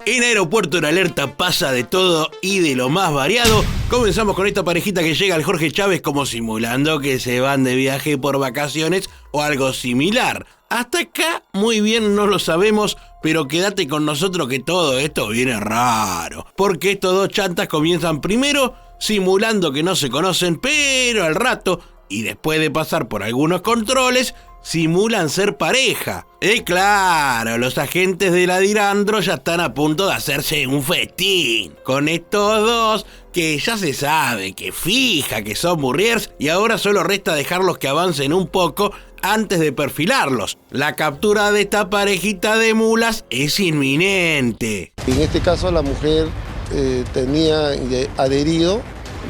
En Aeropuerto en Alerta pasa de todo y de lo más variado. Comenzamos con esta parejita que llega al Jorge Chávez como simulando que se van de viaje por vacaciones o algo similar. Hasta acá muy bien no lo sabemos, pero quédate con nosotros que todo esto viene raro. Porque estos dos chantas comienzan primero simulando que no se conocen, pero al rato, y después de pasar por algunos controles, simulan ser pareja. Claro, los agentes de la Dirandro ya están a punto de hacerse un festín con estos dos que ya se sabe que fija que son burriers y ahora solo resta dejarlos que avancen un poco antes de perfilarlos. La captura de esta parejita de mulas es inminente. En este caso la mujer tenía adherido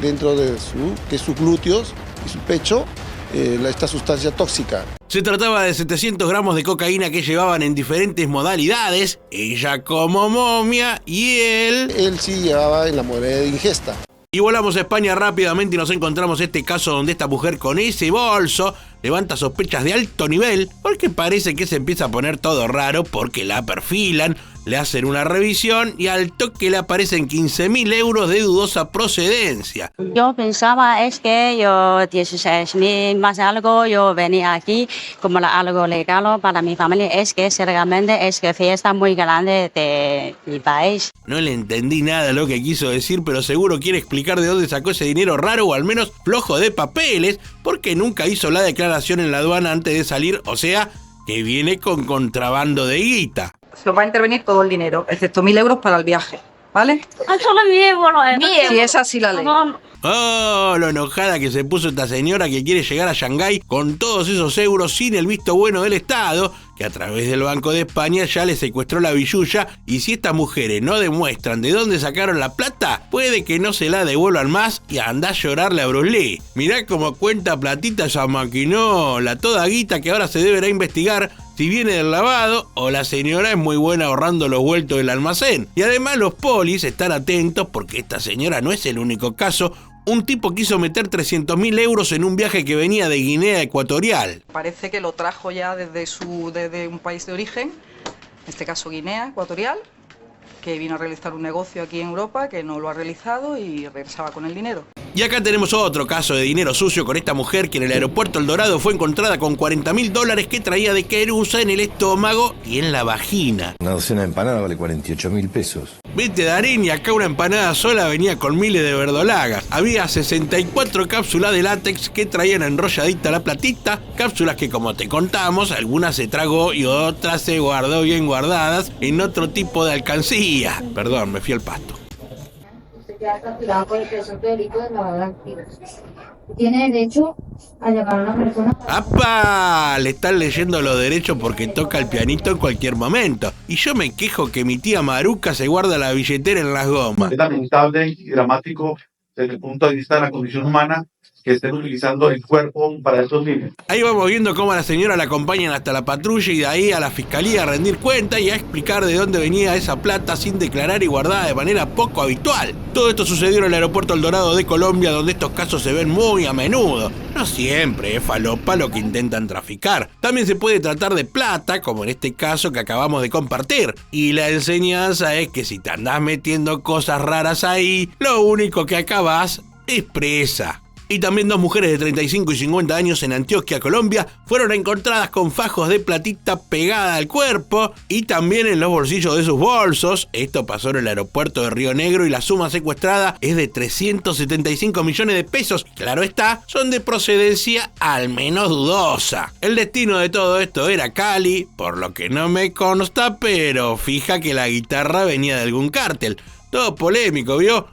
dentro de sus glúteos y su pecho esta sustancia tóxica. Se trataba de 700 gramos de cocaína que llevaban en diferentes modalidades, ella como momia y él sí llevaba en la modalidad de ingesta. Y volamos a España rápidamente y nos encontramos este caso donde esta mujer con ese bolso levanta sospechas de alto nivel porque parece que se empieza a poner todo raro porque la perfilan, le hacen una revisión y al toque le aparecen 15.000 euros de dudosa procedencia. Yo pensaba es que yo 16.000 más algo, yo venía aquí como algo legal para mi familia, es que realmente es que fiesta muy grande de mi país. No le entendí nada lo que quiso decir, pero seguro quiere explicar de dónde sacó ese dinero raro o al menos flojo de papeles, porque nunca hizo la declaración en la aduana antes de salir, o sea, que viene con contrabando de guita. Se os va a intervenir todo el dinero, excepto 1.000 euros para el viaje, ¿vale? Si es así la ley. Oh, lo enojada que se puso esta señora que quiere llegar a Shanghái con todos esos euros sin el visto bueno del Estado, que a través del Banco de España ya le secuestró la billulla, y si estas mujeres no demuestran de dónde sacaron la plata, puede que no se la devuelvan más y andá a llorarle a Bruce Lee. Mirá cómo cuenta platita esa maquinola, toda guita que ahora se deberá investigar si viene del lavado o la señora es muy buena ahorrando los vueltos del almacén. Y además los polis están atentos porque esta señora no es el único caso. Un tipo quiso meter 300.000 euros en un viaje que venía de Guinea Ecuatorial. Parece que lo trajo ya desde un país de origen, en este caso Guinea Ecuatorial, que vino a realizar un negocio aquí en Europa, que no lo ha realizado y regresaba con el dinero. Y acá tenemos otro caso de dinero sucio con esta mujer que en el aeropuerto El Dorado fue encontrada con $40.000 que traía de querusa en el estómago y en la vagina. Una docena de empanadas vale 48.000 pesos. Vete, Darín, y acá una empanada sola venía con miles de verdolagas. Había 64 cápsulas de látex que traían enrolladita la platita, cápsulas que, como te contamos, algunas se tragó y otras se guardó bien guardadas en otro tipo de alcancía. Perdón, me fui al pasto. Tiene derecho a llamar a una persona. ¡Apa! Le están leyendo los derechos porque toca el pianito en cualquier momento. Y yo me quejo que mi tía Maruca se guarda la billetera en las gomas. Es lamentable y dramático desde el punto de vista de la condición humana que estén utilizando el cuerpo para estos fines. Ahí vamos viendo cómo a la señora la acompañan hasta la patrulla y de ahí a la fiscalía a rendir cuenta y a explicar de dónde venía esa plata sin declarar y guardada de manera poco habitual. Todo esto sucedió en el aeropuerto El Dorado de Colombia, donde estos casos se ven muy a menudo. No siempre es falopa lo que intentan traficar. También se puede tratar de plata, como en este caso que acabamos de compartir. Y la enseñanza es que si te andás metiendo cosas raras ahí, lo único que acabás es presa. Y también dos mujeres de 35 y 50 años en Antioquia, Colombia, fueron encontradas con fajos de platita pegada al cuerpo y también en los bolsillos de sus bolsos. Esto pasó en el aeropuerto de Río Negro y la suma secuestrada es de 375 millones de pesos. Claro está, son de procedencia al menos dudosa. El destino de todo esto era Cali, por lo que no me consta, pero fija que la guitarra venía de algún cártel. Todo polémico, ¿vio?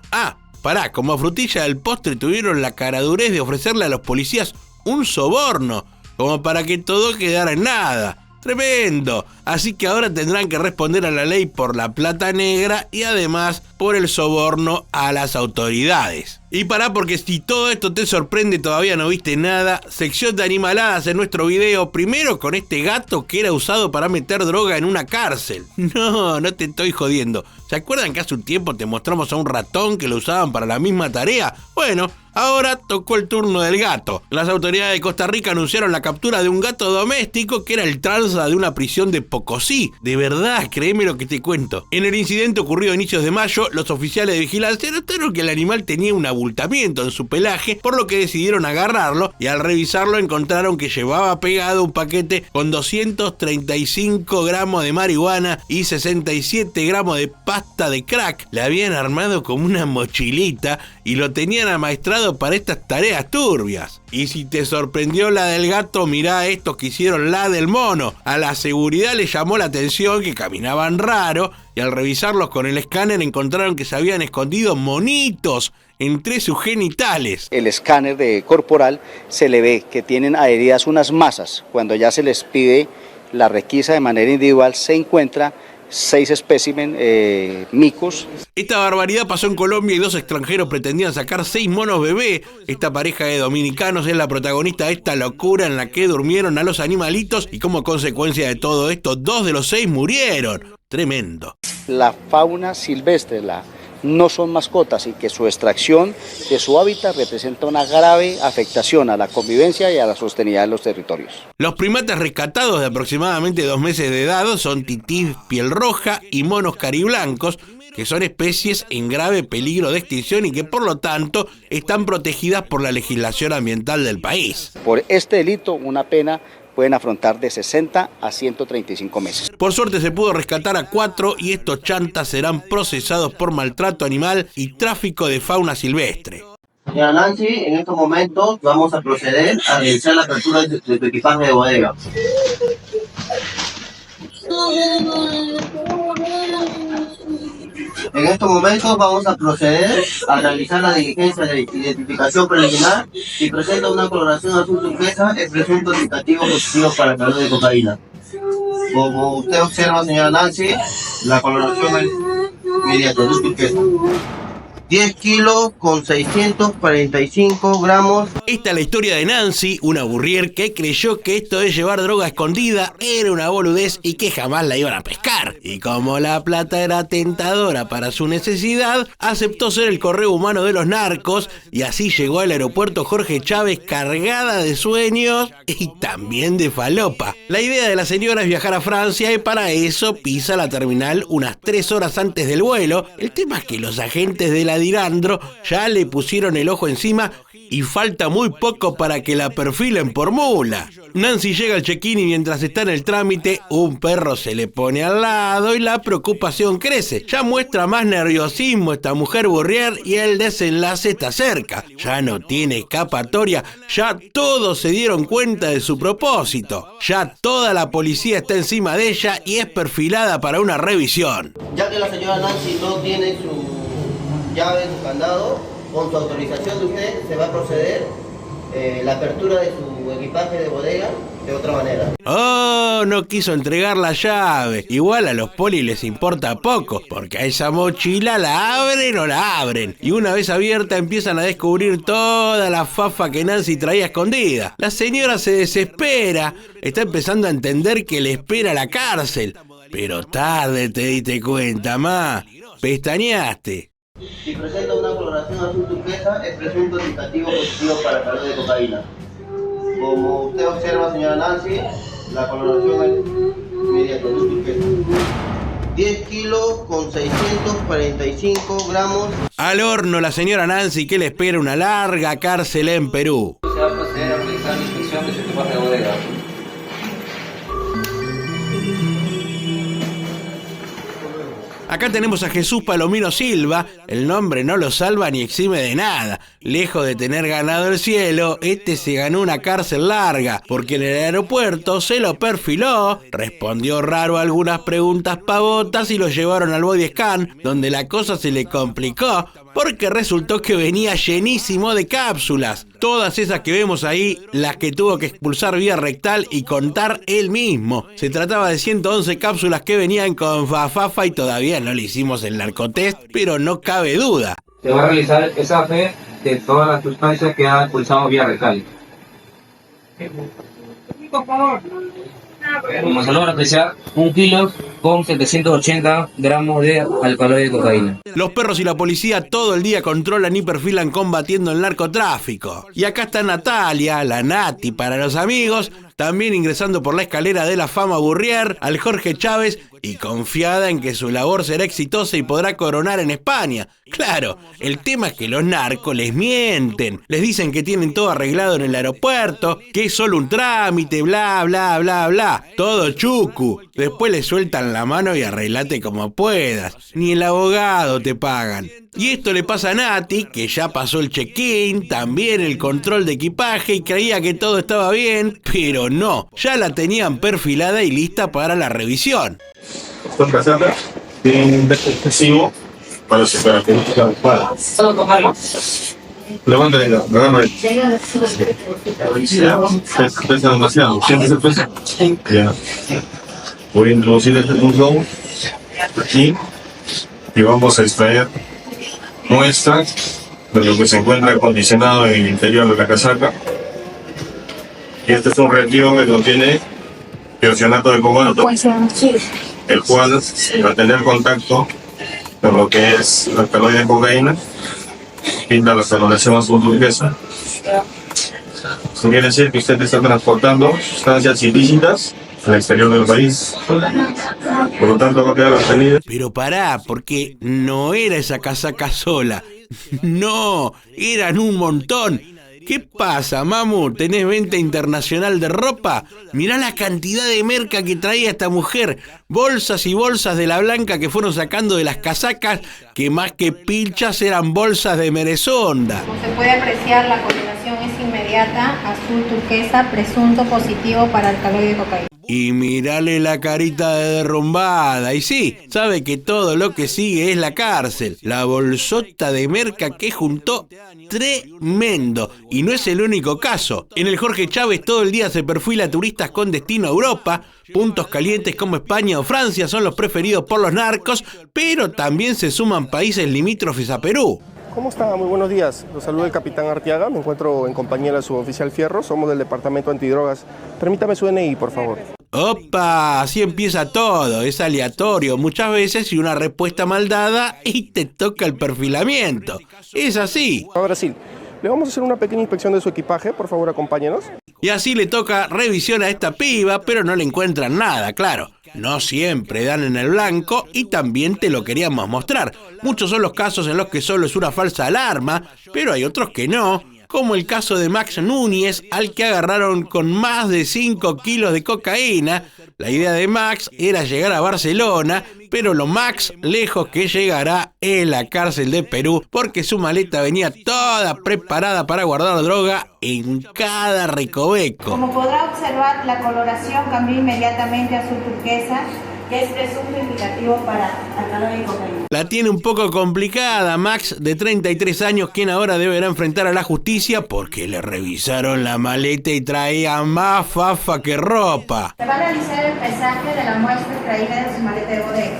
Pará, como frutilla del postre tuvieron la caradurez de ofrecerle a los policías un soborno, como para que todo quedara en nada. Tremendo. Así que ahora tendrán que responder a la ley por la plata negra y además por el soborno a las autoridades. Y pará, porque si todo esto te sorprende todavía no viste nada, sección de animaladas en nuestro video, primero con este gato que era usado para meter droga en una cárcel. No te estoy jodiendo. ¿Se acuerdan que hace un tiempo te mostramos a un ratón que lo usaban para la misma tarea? Bueno, ahora tocó el turno del gato. Las autoridades de Costa Rica anunciaron la captura de un gato doméstico que era el tranza de una prisión de poco. Sí, de verdad, créeme lo que te cuento. En el incidente ocurrido a inicios de mayo, los oficiales de vigilancia notaron que el animal tenía un abultamiento en su pelaje, por lo que decidieron agarrarlo y al revisarlo encontraron que llevaba pegado un paquete con 235 gramos de marihuana y 67 gramos de pasta de crack. Le habían armado como una mochilita y lo tenían amaestrado para estas tareas turbias. Y si te sorprendió la del gato, mirá estos que hicieron la del mono. A la seguridad le llamó la atención que caminaban raro y al revisarlos con el escáner encontraron que se habían escondido monitos entre sus genitales. El escáner de corporal se le ve que tienen adheridas unas masas. Cuando ya se les pide la requisa de manera individual, se encuentra 6 espécimen micos. Esta barbaridad pasó en Colombia y 2 extranjeros pretendían sacar 6 monos bebé. Esta pareja de dominicanos es la protagonista de esta locura en la que durmieron a los animalitos y como consecuencia de todo esto, 2 de los 6 murieron. Tremendo. La fauna silvestre, no son mascotas y que su extracción de su hábitat representa una grave afectación a la convivencia y a la sostenibilidad de los territorios. Los primates rescatados de aproximadamente 2 meses de edad son titís piel roja y monos cariblancos, que son especies en grave peligro de extinción y que por lo tanto están protegidas por la legislación ambiental del país. Por este delito, una pena pueden afrontar de 60 a 135 meses. Por suerte se pudo rescatar a 4 y estos chantas serán procesados por maltrato animal y tráfico de fauna silvestre. Señora Nancy, en estos momentos vamos a proceder a realizar la apertura de tu equipaje de bodega. En estos momentos vamos a proceder a realizar la diligencia de identificación preliminar. Si presenta una coloración azul turquesa, es presunto indicativo positivo para el calor de cocaína. Como usted observa, señora Nancy, la coloración es inmediata, azul turquesa. 10 kilos con 645 gramos. Esta es la historia de Nancy, una burrier que creyó que esto de llevar droga escondida era una boludez y que jamás la iban a pescar. Y como la plata era tentadora para su necesidad, aceptó ser el correo humano de los narcos y así llegó al aeropuerto Jorge Chávez cargada de sueños y también de falopa. La idea de la señora es viajar a Francia y para eso pisa la terminal unas 3 horas antes del vuelo. El tema es que los agentes de la Dirandro ya le pusieron el ojo encima y falta muy poco para que la perfilen por mula. Nancy llega al check-in y mientras está en el trámite, un perro se le pone al lado y la preocupación crece. Ya muestra más nerviosismo esta mujer burrier y el desenlace está cerca. Ya no tiene escapatoria, ya todos se dieron cuenta de su propósito. Ya toda la policía está encima de ella y es perfilada para una revisión. Ya que la señora Nancy no tiene su llave, su candado, con su autorización de usted se va a proceder la apertura de su equipaje de bodega de otra manera. Oh, no quiso entregar la llave. Igual a los polis les importa poco, porque a esa mochila la abren o la abren. Y una vez abierta empiezan a descubrir toda la fafa que Nancy traía escondida. La señora se desespera, está empezando a entender que le espera la cárcel. Pero tarde te diste cuenta, ma. Pestañeaste. Si presenta una coloración azul turquesa, es presunto indicativo positivo para el calor de cocaína. Como usted observa, señora Nancy, la coloración es inmediata, azul turquesa. 10 kilos con 645 gramos. Al horno la señora Nancy, que le espera una larga cárcel en Perú. Se va a proceder a realizar la inspección de su equipaje de bodega. Acá tenemos a Jesús Palomino Silva, el nombre no lo salva ni exime de nada. Lejos de tener ganado el cielo, este se ganó una cárcel larga, porque en el aeropuerto se lo perfiló, respondió raro a algunas preguntas pavotas y lo llevaron al body scan, donde la cosa se le complicó, porque resultó que venía llenísimo de cápsulas. Todas esas que vemos ahí, las que tuvo que expulsar vía rectal y contar él mismo. Se trataba de 111 cápsulas que venían con fafafa y todavía no le hicimos el narcotest, pero no cabe duda. Se va a realizar el pesaje de todas las sustancias que ha expulsado vía rectal. Por favor. Como se logra apreciar, 1 kilo con 780 gramos de alcaloide de cocaína. Los perros y la policía todo el día controlan y perfilan combatiendo el narcotráfico. Y acá está Natalia, la Nati para los amigos, también ingresando por la escalera de la fama Burrier al Jorge Chávez y confiada en que su labor será exitosa y podrá coronar en España. Claro, el tema es que los narcos les mienten, les dicen que tienen todo arreglado en el aeropuerto, que es solo un trámite, bla, bla, bla, bla, todo chucu. Después le sueltan la mano y arreglate como puedas, ni el abogado te pagan. Y esto le pasa a Nati, que ya pasó el check-in, también el control de equipaje y creía que todo estaba bien, pero no, ya la tenían perfilada y lista para la revisión. Con caseta, sin excesivo, para separar que no se adecuada. Solo tomarlo. Levántale, agarra ahí. Pesa demasiado, ¿sientes el peso? Ya. Voy a introducir este punzón aquí y vamos a extraer muestra de lo que se encuentra acondicionado en el interior de la casaca. Y este es un reactivo que contiene tiocianato de cobalto, el cual, al tener contacto con lo que es la alcaloide de cocaína, pinta la coloración azul turquesa. Eso quiere decir que usted está transportando sustancias ilícitas al exterior del país. Por lo tanto, va a quedar obtenida. Pero pará, porque no era esa casaca sola. No, eran un montón. ¿Qué pasa, mamu? ¿Tenés venta internacional de ropa? Mirá la cantidad de merca que traía esta mujer. Bolsas y bolsas de la blanca que fueron sacando de las casacas, que más que pilchas eran bolsas de merezonda. Como se puede apreciar, la coloración es inmediata, azul turquesa, presunto positivo para alcaloide de cocaína. Y mirale la carita de derrumbada. Y sí, sabe que todo lo que sigue es la cárcel. La bolsota de merca que juntó, tremendo. Y no es el único caso. En el Jorge Chávez todo el día se perfila turistas con destino a Europa. Puntos calientes como España o Francia son los preferidos por los narcos, pero también se suman países limítrofes a Perú. ¿Cómo está? Muy buenos días. Los saluda el capitán Arteaga. Me encuentro en compañía del suboficial Fierro. Somos del departamento antidrogas. Permítame su DNI, por favor. ¡Opa! Así empieza todo. Es aleatorio muchas veces y una respuesta mal dada y te toca el perfilamiento. Es así. A Brasil. Le vamos a hacer una pequeña inspección de su equipaje. Por favor, acompáñenos. Y así le toca revisión a esta piba, pero no le encuentran nada, claro. No siempre dan en el blanco y también te lo queríamos mostrar. Muchos son los casos en los que solo es una falsa alarma, pero hay otros que no, como el caso de Max Núñez, al que agarraron con más de 5 kilos de cocaína. La idea de Max era llegar a Barcelona, pero lo más lejos que llegará es la cárcel de Perú, porque su maleta venía toda preparada para guardar droga en cada recoveco. Como podrá observar, la coloración cambió inmediatamente a azul turquesa, que es presunto indicativo para alcaloide de cocaína. La tiene un poco complicada Max, de 33 años, quien ahora deberá enfrentar a la justicia porque le revisaron la maleta y traía más fafa que ropa. Se va a realizar el pesaje de la muestra extraída de su maleta de bodega,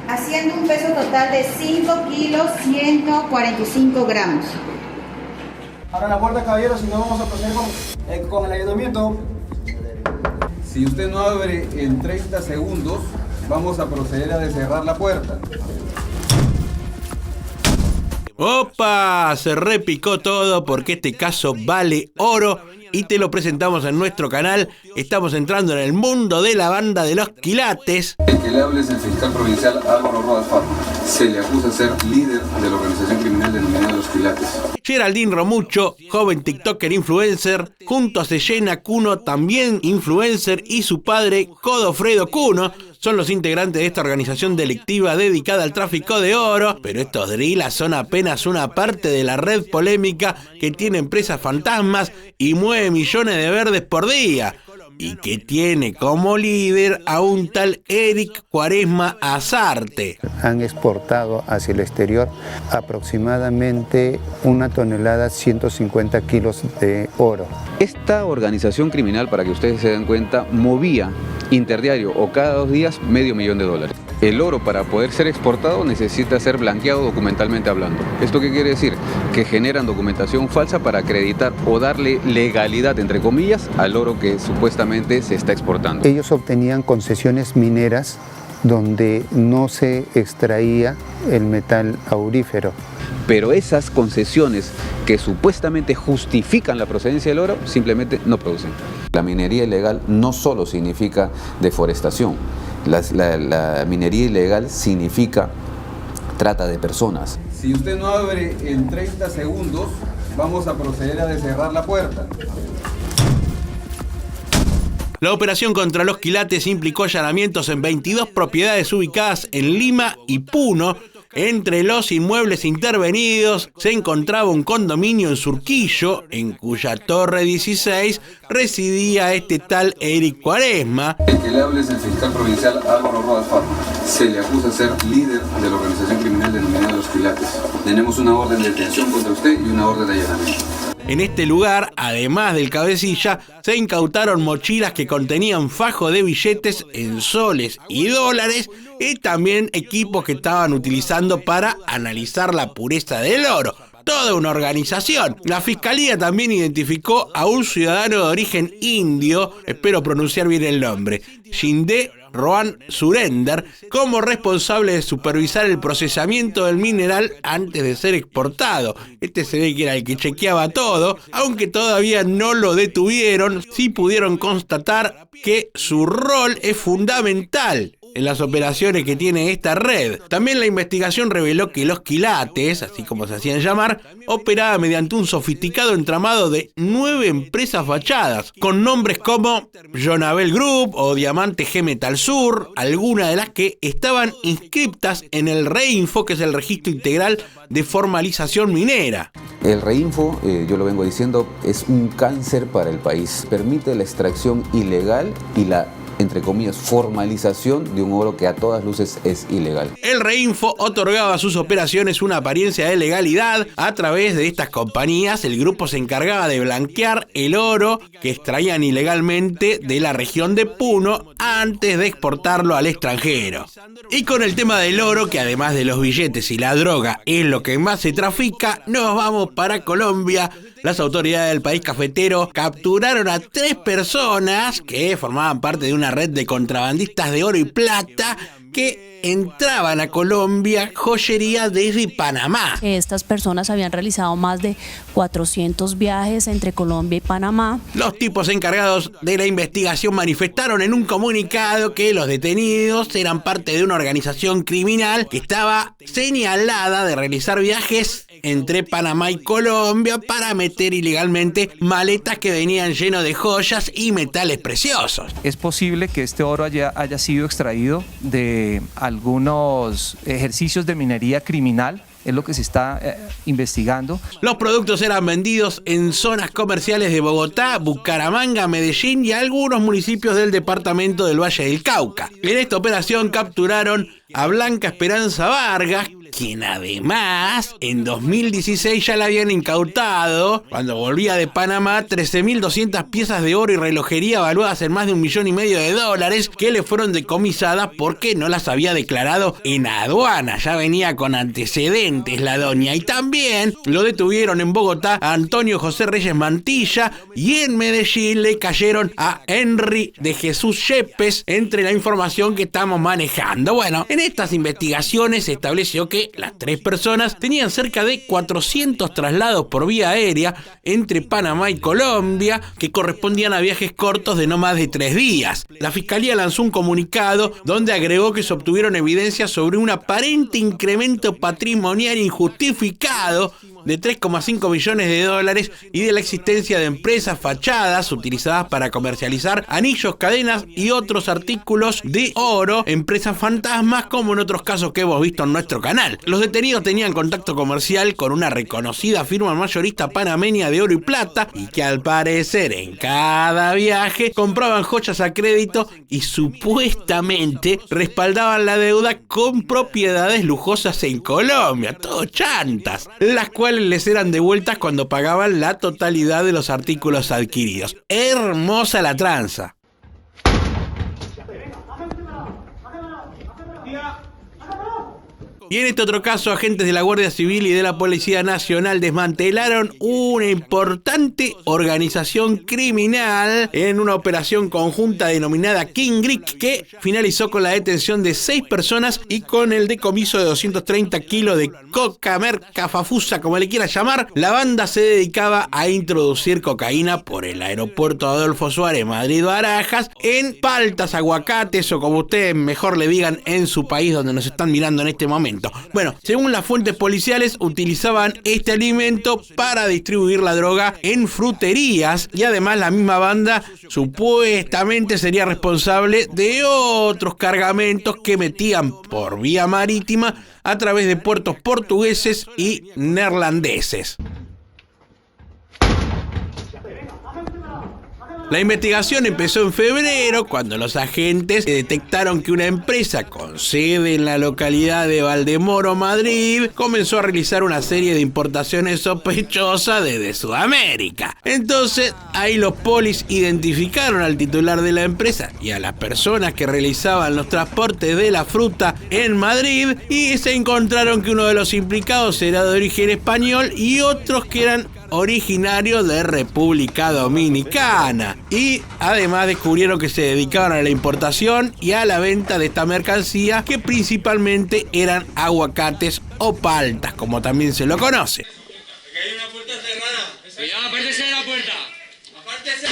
haciendo un peso total de 5 kilos 145 gramos. Abra la puerta, caballero, si no vamos a proceder con el allanamiento. Si usted no abre en 30 segundos, vamos a proceder a descerrar la puerta. ¡Opa! Se repicó todo porque este caso vale oro y te lo presentamos en nuestro canal. Estamos entrando en el mundo de la banda de los quilates. El que le hable es el fiscal provincial Álvaro Rodas Farro. Se le acusa de ser líder de la organización criminal denominada Los Quilates. Geraldine Romucho, joven tiktoker influencer, junto a Seyena Cuno, también influencer, y su padre, Godofredo Cuno, son los integrantes de esta organización delictiva dedicada al tráfico de oro, pero estos drillas son apenas una parte de la red polémica que tiene empresas fantasmas y mueve millones de verdes por día, y que tiene como líder a un tal Eric Cuaresma Azarte. Han exportado hacia el exterior aproximadamente 1 tonelada, 150 kilos de oro. Esta organización criminal, para que ustedes se den cuenta, movía interdiario o cada 2 días $500,000. El oro, para poder ser exportado, necesita ser blanqueado documentalmente hablando. ¿Esto qué quiere decir? Que generan documentación falsa para acreditar o darle legalidad, entre comillas, al oro que supuestamente se está exportando. Ellos obtenían concesiones mineras donde no se extraía el metal aurífero. pero esas concesiones que supuestamente justifican la procedencia del oro simplemente no producen. La minería ilegal no solo significa deforestación, la minería ilegal significa trata de personas. Si usted no abre en 30 segundos, vamos a proceder a descerrar la puerta. La operación contra los quilates implicó allanamientos en 22 propiedades ubicadas en Lima y Puno. Entre los inmuebles intervenidos se encontraba un condominio en Surquillo, en cuya torre 16 residía este tal Eric Cuaresma. El que le hable es el fiscal provincial Álvaro Rodas Farro. Se le acusa de ser líder de la organización criminal denominada Los Quilates. Tenemos una orden de detención contra usted y una orden de allanamiento. En este lugar, además del cabecilla, se incautaron mochilas que contenían fajo de billetes en soles y dólares y también equipos que estaban utilizando para analizar la pureza del oro. Toda una organización. La fiscalía también identificó a un ciudadano de origen indio, espero pronunciar bien el nombre, Shinde Rohan Surender, como responsable de supervisar el procesamiento del mineral antes de ser exportado. Este se ve que era el que chequeaba todo, aunque todavía no lo detuvieron, sí pudieron constatar que su rol es fundamental en las operaciones que tiene esta red. También la investigación reveló que los quilates, así como se hacían llamar, operaba mediante un sofisticado entramado de 9 empresas fachadas, con nombres como Jonabel Group o Diamante G Metal Sur, algunas de las que estaban inscriptas en el REINFO, que es el Registro Integral de Formalización Minera. El REINFO, yo lo vengo diciendo, es un cáncer para el país. Permite la extracción ilegal y la, entre comillas, formalización de un oro que a todas luces es ilegal. El REINFO otorgaba a sus operaciones una apariencia de legalidad. A través de estas compañías, el grupo se encargaba de blanquear el oro que extraían ilegalmente de la región de Puno antes de exportarlo al extranjero. Y con el tema del oro, que además de los billetes y la droga es lo que más se trafica, nos vamos para Colombia. Las autoridades del país cafetero capturaron a 3 personas que formaban parte de una red de contrabandistas de oro y plata que entraban a Colombia joyería desde Panamá. Estas personas habían realizado más de 400 viajes entre Colombia y Panamá. Los tipos encargados de la investigación manifestaron en un comunicado que los detenidos eran parte de una organización criminal que estaba señalada de realizar viajes entre Panamá y Colombia para meter ilegalmente maletas que venían llenas de joyas y metales preciosos. Es posible que este oro haya sido extraído de algunos ejercicios de minería criminal. Es lo que se está investigando. Los productos eran vendidos en zonas comerciales de Bogotá, Bucaramanga, Medellín y algunos municipios del departamento del Valle del Cauca. En esta operación capturaron a Blanca Esperanza Vargas, quien además en 2016 ya la habían incautado cuando volvía de Panamá 13.200 piezas de oro y relojería valuadas en más de $1,5 millones que le fueron decomisadas porque no las había declarado en aduana. Ya venía con antecedentes la doña. Y también lo detuvieron en Bogotá a Antonio José Reyes Mantilla y en Medellín le cayeron a Henry de Jesús Yepes entre la información que estamos manejando. Bueno, en estas investigaciones se estableció que las 3 personas tenían cerca de 400 traslados por vía aérea entre Panamá y Colombia que correspondían a viajes cortos de no más de 3 días. La fiscalía lanzó un comunicado donde agregó que se obtuvieron evidencias sobre un aparente incremento patrimonial injustificado de $3,5 millones y de la existencia de empresas fachadas utilizadas para comercializar anillos, cadenas y otros artículos de oro, empresas fantasmas como en otros casos que hemos visto en nuestro canal. Los detenidos tenían contacto comercial con una reconocida firma mayorista panameña de oro y plata y que al parecer en cada viaje compraban joyas a crédito y supuestamente respaldaban la deuda con propiedades lujosas en Colombia, todo chantas, las cuales les eran devueltas cuando pagaban la totalidad de los artículos adquiridos. Hermosa la tranza. Y en este otro caso, agentes de la Guardia Civil y de la Policía Nacional desmantelaron una importante organización criminal en una operación conjunta denominada King Creek, que finalizó con la detención de 6 personas y con el decomiso de 230 kilos de coca, merca, fafusa, como le quiera llamar. La banda se dedicaba a introducir cocaína por el aeropuerto Adolfo Suárez, Madrid-Barajas, en paltas, aguacates o como ustedes mejor le digan en su país donde nos están mirando en este momento. Bueno, según las fuentes policiales, utilizaban este alimento para distribuir la droga en fruterías y además la misma banda supuestamente sería responsable de otros cargamentos que metían por vía marítima a través de puertos portugueses y neerlandeses. La investigación empezó en febrero, cuando los agentes detectaron que una empresa con sede en la localidad de Valdemoro, Madrid, comenzó a realizar una serie de importaciones sospechosas desde Sudamérica. Entonces, ahí los polis identificaron al titular de la empresa y a las personas que realizaban los transportes de la fruta en Madrid, y se encontraron que uno de los implicados era de origen español y otros que eran originarios de República Dominicana. Y además descubrieron que se dedicaban a la importación y a la venta de esta mercancía, que principalmente eran aguacates o paltas, como también se lo conoce. Hay una puerta cerrada. Cuidado, apártese de la puerta. Apártese.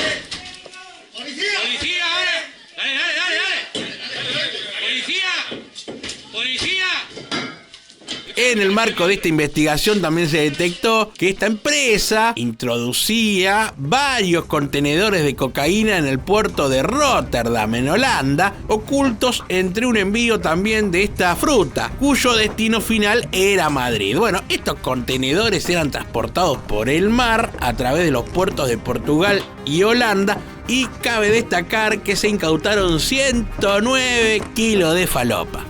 ¡Policía! ¡Policía, dale! ¡Dale! ¡Policía! ¡Policía! En el marco de esta investigación también se detectó que esta empresa introducía varios contenedores de cocaína en el puerto de Rotterdam, en Holanda, ocultos entre un envío también de esta fruta, cuyo destino final era Madrid. Bueno, estos contenedores eran transportados por el mar a través de los puertos de Portugal y Holanda, y cabe destacar que se incautaron 109 kilos de falopa.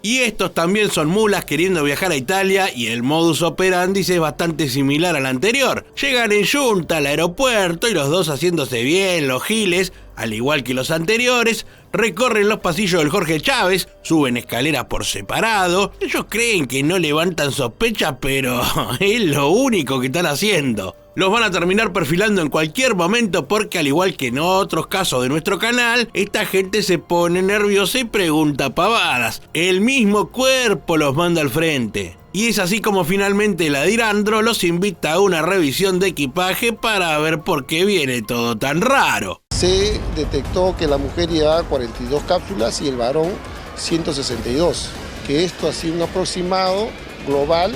Y estos también son mulas queriendo viajar a Italia, y el modus operandi es bastante similar al anterior. Llegan en yunta al aeropuerto y los dos, haciéndose bien los giles, al igual que los anteriores, recorren los pasillos del Jorge Chávez, suben escaleras por separado. Ellos creen que no levantan sospechas, pero es lo único que están haciendo. Los van a terminar perfilando en cualquier momento porque, al igual que en otros casos de nuestro canal, esta gente se pone nerviosa y pregunta pavadas. El mismo cuerpo los manda al frente. Y es así como finalmente la Dirandro los invita a una revisión de equipaje para ver por qué viene todo tan raro. Se detectó que la mujer llevaba 42 cápsulas y el varón 162, que esto ha sido un aproximado global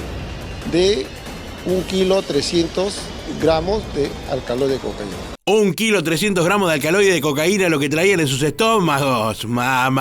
de 1,300 gramos de alcaloide de cocaína. 1,300 gramos de alcaloide de cocaína lo que traían en sus estómagos. ¡Mamadera!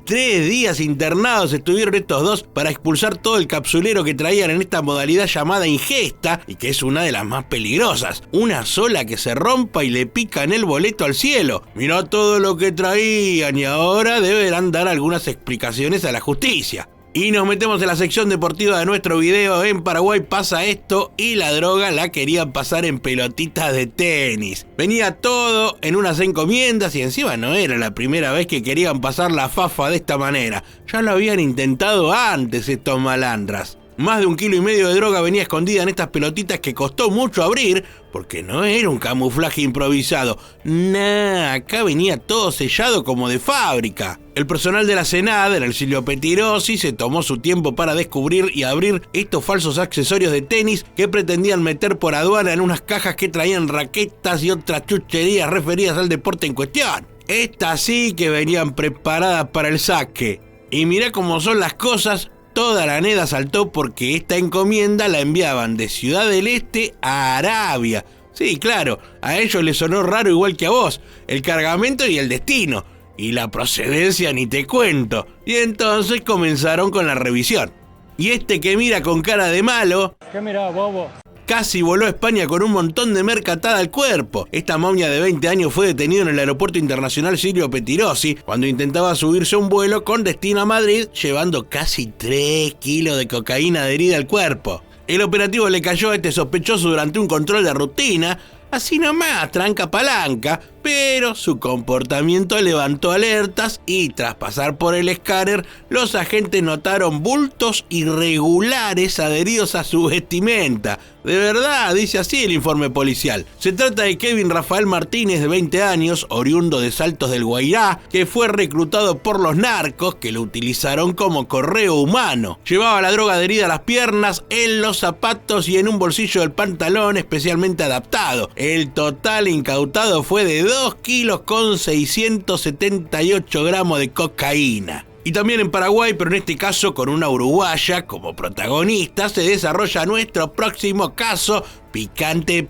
3 días internados estuvieron estos dos para expulsar todo el capsulero que traían en esta modalidad llamada ingesta, y que es una de las más peligrosas. Una sola que se rompa y le pican el boleto al cielo. Mirá todo lo que traían, y ahora deberán dar algunas explicaciones a la justicia. Y nos metemos en la sección deportiva de nuestro video. En Paraguay pasa esto, y la droga la querían pasar en pelotitas de tenis. Venía todo en unas encomiendas, y encima no era la primera vez que querían pasar la fafa de esta manera. Ya lo habían intentado antes estos malandras. Más de 1,5 kilos de droga venía escondida en estas pelotitas, que costó mucho abrir, porque no era un camuflaje improvisado. Nah, acá venía todo sellado como de fábrica. El personal de la Senad, en el Silvio Pettirossi, se tomó su tiempo para descubrir y abrir estos falsos accesorios de tenis que pretendían meter por aduana en unas cajas que traían raquetas y otras chucherías referidas al deporte en cuestión. Estas sí que venían preparadas para el saque. Y mirá cómo son las cosas. Toda la neda saltó porque esta encomienda la enviaban de Ciudad del Este a Arabia. Sí, claro, a ellos les sonó raro igual que a vos, el cargamento y el destino. Y la procedencia ni te cuento. Y entonces comenzaron con la revisión. Y este que mira con cara de malo... ¿Qué mirá, bobo? Casi voló a España con un montón de merca atada al cuerpo. Esta momia de 20 años fue detenido en el aeropuerto internacional Silvio Pettirossi cuando intentaba subirse a un vuelo con destino a Madrid, llevando casi 3 kilos de cocaína adherida al cuerpo. El operativo le cayó a este sospechoso durante un control de rutina, así nomás, tranca palanca, Pero su comportamiento levantó alertas y tras pasar por el escáner, los agentes notaron bultos irregulares adheridos a su vestimenta. De verdad, dice así el informe policial. Se trata de Kevin Rafael Martínez, de 20 años, oriundo de Saltos del Guairá, que fue reclutado por los narcos que lo utilizaron como correo humano. Llevaba la droga adherida a las piernas, en los zapatos y en un bolsillo del pantalón especialmente adaptado. El total incautado fue de 2 kilos con 678 gramos de cocaína. Y también en Paraguay, pero en este caso con una uruguaya como protagonista, se desarrolla nuestro próximo caso. Picante,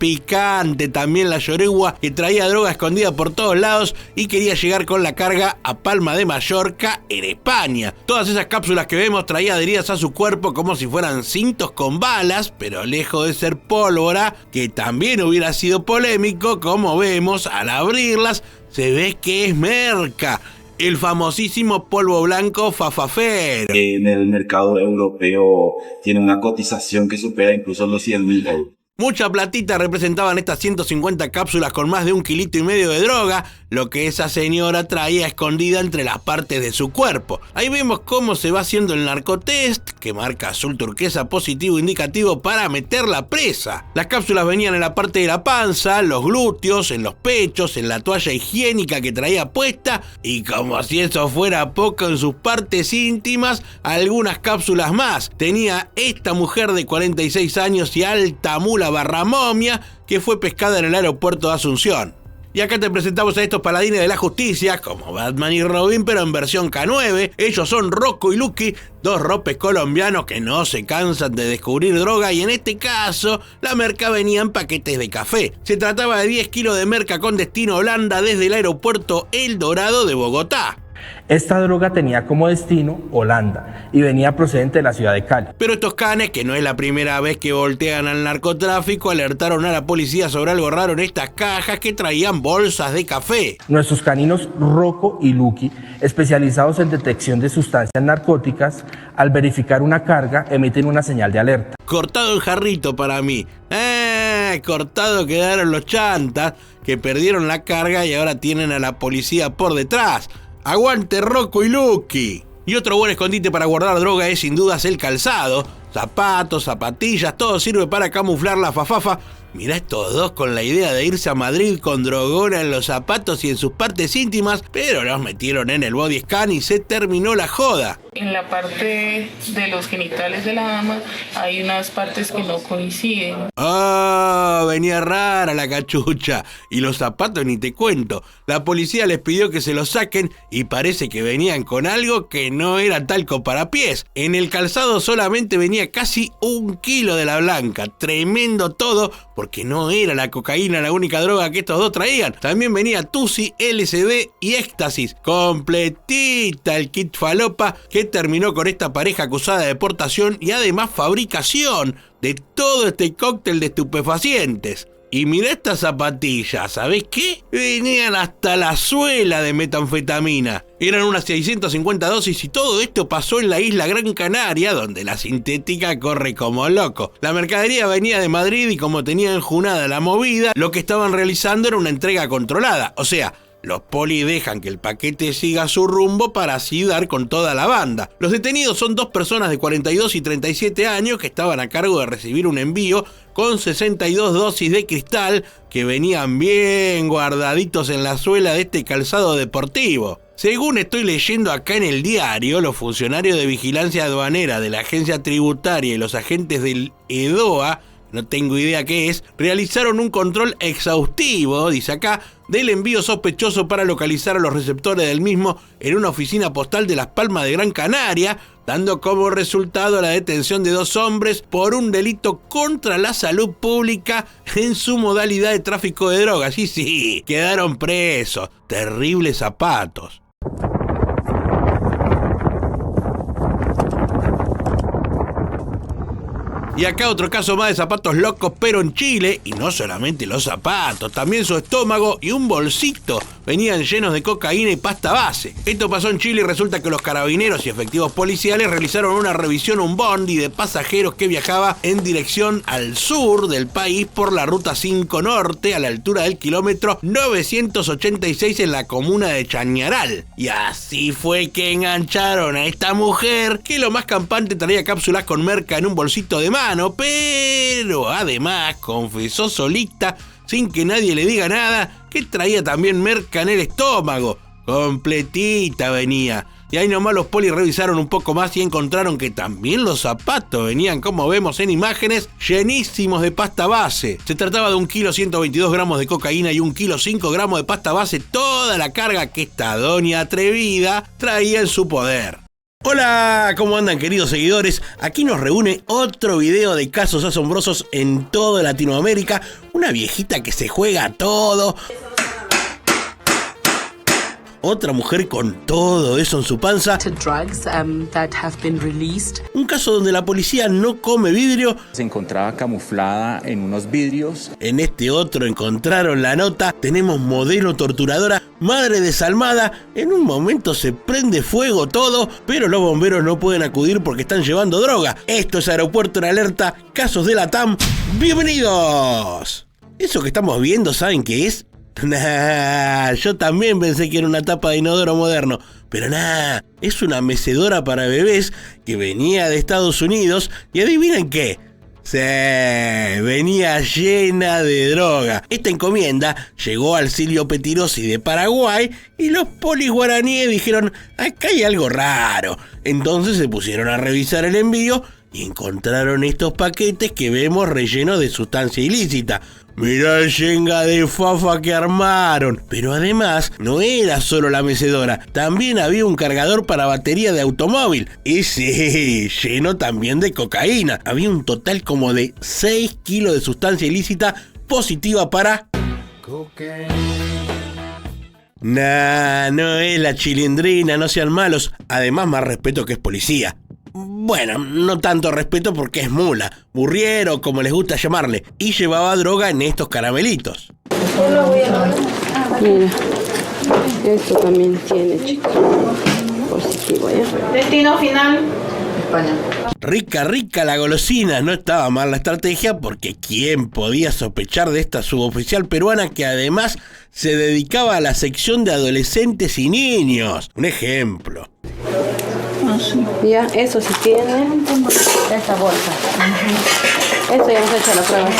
también la yoregua que traía droga escondida por todos lados y quería llegar con la carga a Palma de Mallorca, en España. Todas esas cápsulas que vemos traía adheridas a su cuerpo como si fueran cintos con balas, pero lejos de ser pólvora, que también hubiera sido polémico, como vemos al abrirlas, se ve que es merca. El famosísimo polvo blanco fafafero. En el mercado europeo tiene una cotización que supera incluso los 100.000 euros. Mucha platita representaban estas 150 cápsulas con más de 1,5 kilos de droga, lo que esa señora traía escondida entre las partes de su cuerpo. Ahí vemos cómo se va haciendo el narcotest, que marca azul turquesa positivo indicativo para meterla presa. Las cápsulas venían en la parte de la panza, los glúteos, en los pechos, en la toalla higiénica que traía puesta, y como si eso fuera poco, en sus partes íntimas, algunas cápsulas más. Tenía esta mujer de 46 años y alta mula barra momia, que fue pescada en el aeropuerto de Asunción. Y acá te presentamos a estos paladines de la justicia, como Batman y Robin, pero en versión K9. Ellos son Rocco y Lucky, dos ropes colombianos que no se cansan de descubrir droga, y en este caso, la merca venía en paquetes de café. Se trataba de 10 kilos de merca con destino Holanda desde el aeropuerto El Dorado de Bogotá. Esta droga tenía como destino Holanda y venía procedente de la ciudad de Cali. Pero estos canes, que no es la primera vez que voltean al narcotráfico, alertaron a la policía sobre algo raro en estas cajas que traían bolsas de café. Nuestros caninos Rocco y Lucky, especializados en detección de sustancias narcóticas, al verificar una carga emiten una señal de alerta. Cortado en jarrito para mí. Cortado quedaron los chantas que perdieron la carga y ahora tienen a la policía por detrás. ¡Aguante Rocco y Lucky! Y otro buen escondite para guardar droga es sin dudas el calzado. Zapatos, zapatillas, todo sirve para camuflar la fafafa. Mirá estos dos con la idea de irse a Madrid con drogona en los zapatos y en sus partes íntimas, pero los metieron en el body scan y se terminó la joda. En la parte de los genitales de la dama hay unas partes que no coinciden. Venía rara la cachucha. Y los zapatos ni te cuento. La policía les pidió que se los saquen y parece que venían con algo que no era talco para pies. En el calzado solamente venía casi 1 kilo de la blanca. Tremendo todo, porque no era la cocaína la única droga que estos dos traían. También venía Tusi, LSD y éxtasis. Completita el kit falopa que terminó con esta pareja acusada de deportación y además fabricación de todo este cóctel de estupefacientes. Y mirá estas zapatillas, ¿sabés qué? Venían hasta la suela de metanfetamina. Eran unas 650 dosis y todo esto pasó en la isla Gran Canaria, donde la sintética corre como loco. La mercadería venía de Madrid y como tenía enjunada la movida, lo que estaban realizando era una entrega controlada. O sea, los polis dejan que el paquete siga su rumbo para así dar con toda la banda. Los detenidos son 2 personas de 42 y 37 años que estaban a cargo de recibir un envío con 62 dosis de cristal que venían bien guardaditos en la suela de este calzado deportivo. Según estoy leyendo acá en el diario, los funcionarios de vigilancia aduanera de la agencia tributaria y los agentes del EDOA, no tengo idea qué es, realizaron un control exhaustivo, dice acá, del envío sospechoso para localizar a los receptores del mismo en una oficina postal de Las Palmas de Gran Canaria, dando como resultado la detención de 2 hombres por un delito contra la salud pública en su modalidad de tráfico de drogas. Y sí, quedaron presos. Terribles zapatos. Y acá otro caso más de zapatos locos, pero en Chile, y no solamente los zapatos, también su estómago y un bolsito venían llenos de cocaína y pasta base. Esto pasó en Chile y resulta que los carabineros y efectivos policiales realizaron una revisión a un bondi de pasajeros que viajaba en dirección al sur del país por la ruta 5 Norte a la altura del kilómetro 986 en la comuna de Chañaral. Y así fue que engancharon a esta mujer que lo más campante traía cápsulas con merca en un bolsito de mano, pero además confesó solita, sin que nadie le diga nada, que traía también merca en el estómago. Completita venía. Y ahí nomás los polis revisaron un poco más y encontraron que también los zapatos venían, como vemos en imágenes, llenísimos de pasta base. Se trataba de 1 kilo 122 gramos de cocaína y 1 kilo 5 gramos de pasta base, toda la carga que esta doña atrevida traía en su poder. Hola, ¿cómo andan, queridos seguidores? Aquí nos reúne otro video de casos asombrosos en toda Latinoamérica. Una viejita que se juega a todo. Otra mujer con todo eso en su panza. Un caso donde la policía no come vidrio. Se encontraba camuflada en unos vidrios. En este otro encontraron la nota. Tenemos modelo torturadora, madre desalmada. En un momento se prende fuego todo, pero los bomberos no pueden acudir porque están llevando droga. Esto es Aeropuerto en Alerta, casos de la TAM. ¡Bienvenidos! Eso que estamos viendo, ¿saben qué es? Nah, yo también pensé que era una tapa de inodoro moderno, pero nah, es una mecedora para bebés que venía de Estados Unidos y ¿adivinen qué? Sí, venía llena de droga. Esta encomienda llegó al Silvio Pettirossi de Paraguay y los polis guaraníes dijeron, acá hay algo raro. Entonces se pusieron a revisar el envío y encontraron estos paquetes que vemos rellenos de sustancia ilícita. Mirá el yenga de fafa que armaron. Pero además, no era solo la mecedora. También había un cargador para batería de automóvil. Y sí, lleno también de cocaína. Había un total como de 6 kilos de sustancia ilícita positiva para... Nah, no es la chilindrina, no sean malos. Además, más respeto que es policía. Bueno, no tanto respeto porque es mula, burriero, como les gusta llamarle, y llevaba droga en estos caramelitos. Mira, esto también tiene, chicos. Positivo, ¿ya? Destino final. España. Rica la golosina, no estaba mal la estrategia porque ¿quién podía sospechar de esta suboficial peruana que además se dedicaba a la sección de adolescentes y niños? Un ejemplo. Ya, eso sí tiene. Esta bolsa. Eso ya hemos hecho la prueba.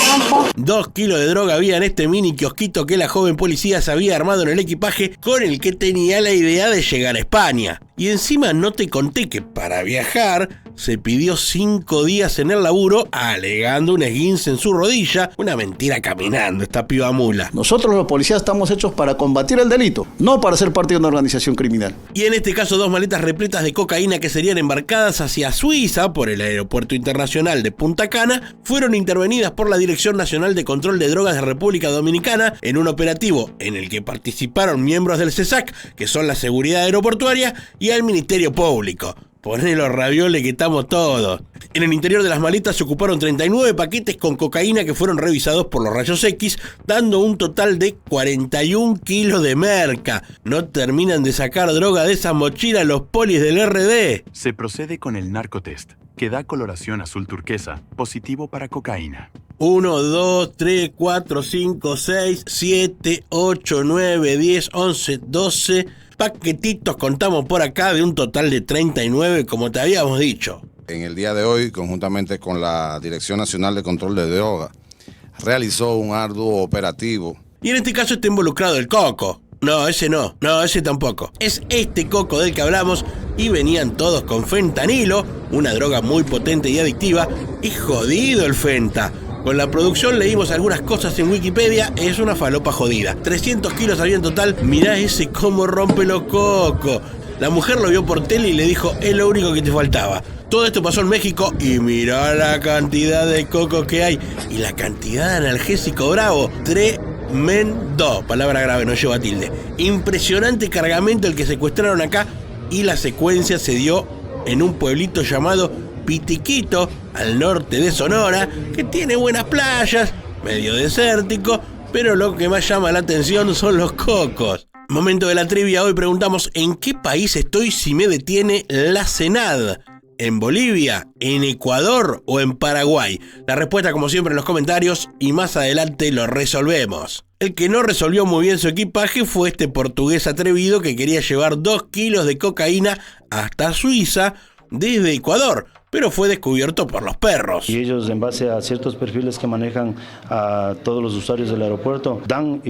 2 kilos de droga había en este mini kiosquito que la joven policía se había armado en el equipaje con el que tenía la idea de llegar a España. Y encima no te conté que para viajar se pidió 5 días en el laburo alegando un esguince en su rodilla. Una mentira caminando esta piba mula. Nosotros los policías estamos hechos para combatir el delito, no para ser parte de una organización criminal. Y en este caso 2 maletas repletas de cocaína que serían embarcadas hacia Suiza por el Aeropuerto Internacional de Punta Cana fueron intervenidas por la Dirección Nacional de Control de Drogas de República Dominicana en un operativo en el que participaron miembros del CESAC, que son la Seguridad Aeroportuaria, y al Ministerio Público. Poné los ravioles que estamos todos. En el interior de las maletas se ocuparon 39 paquetes con cocaína que fueron revisados por los rayos X, dando un total de 41 kilos de merca. No terminan de sacar droga de esa mochila los polis del RD. Se procede con el narcotest, que da coloración azul turquesa, positivo para cocaína. 1, 2, 3, 4, 5, 6, 7, 8, 9, 10, 11, 12... paquetitos contamos por acá de un total de 39, como te habíamos dicho. En el día de hoy, conjuntamente con la Dirección Nacional de Control de Drogas, realizó un arduo operativo. Y en este caso está involucrado el coco. No, ese tampoco. Es este coco del que hablamos y venían todos con fentanilo, una droga muy potente y adictiva, y jodido el fenta. Con la producción leímos algunas cosas en Wikipedia, es una falopa jodida. 300 kilos había en total, mirá ese cómo rompe los cocos. La mujer lo vio por tele y le dijo, es lo único que te faltaba. Todo esto pasó en México y mirá la cantidad de cocos que hay. Y la cantidad de analgésico bravo, tremendo. Palabra grave, no lleva tilde. Impresionante cargamento el que secuestraron acá y la secuencia se dio en un pueblito llamado Pitiquito, al norte de Sonora, que tiene buenas playas, medio desértico, pero lo que más llama la atención son los cocos. Momento de la trivia, hoy preguntamos ¿en qué país estoy si me detiene la CENAD? ¿En Bolivia, en Ecuador o en Paraguay? La respuesta como siempre en los comentarios y más adelante lo resolvemos. El que no resolvió muy bien su equipaje fue este portugués atrevido que quería llevar 2 kilos de cocaína hasta Suiza desde Ecuador, pero fue descubierto por los perros. Y ellos, en base a ciertos perfiles que manejan a todos los usuarios del aeropuerto, dan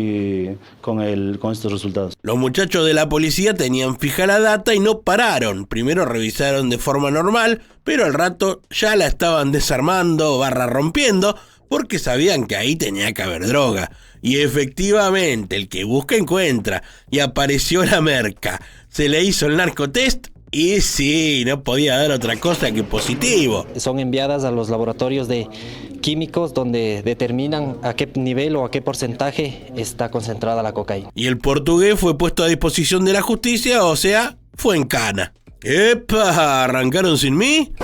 con estos resultados. Los muchachos de la policía tenían fija la data y no pararon. Primero revisaron de forma normal, pero al rato ya la estaban desarmando / rompiendo, porque sabían que ahí tenía que haber droga. Y efectivamente, el que busca encuentra, y apareció la merca. Se le hizo el narcotest y sí, no podía dar otra cosa que positivo. Son enviadas a los laboratorios de químicos donde determinan a qué nivel o a qué porcentaje está concentrada la cocaína. Y el portugués fue puesto a disposición de la justicia, o sea, fue en cana. ¡Epa! ¿Arrancaron sin mí?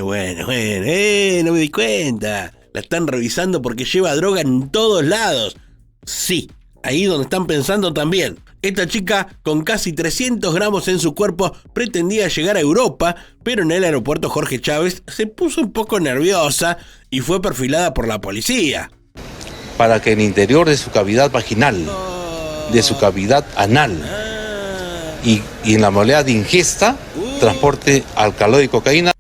Bueno, no me di cuenta. La están revisando porque lleva droga en todos lados. Sí, ahí donde están pensando también. Esta chica, con casi 300 gramos en su cuerpo, pretendía llegar a Europa, pero en el aeropuerto Jorge Chávez se puso un poco nerviosa y fue perfilada por la policía. Para que en el interior de su cavidad vaginal, de su cavidad anal y en la modalidad de ingesta, transporte alcaloide y cocaína.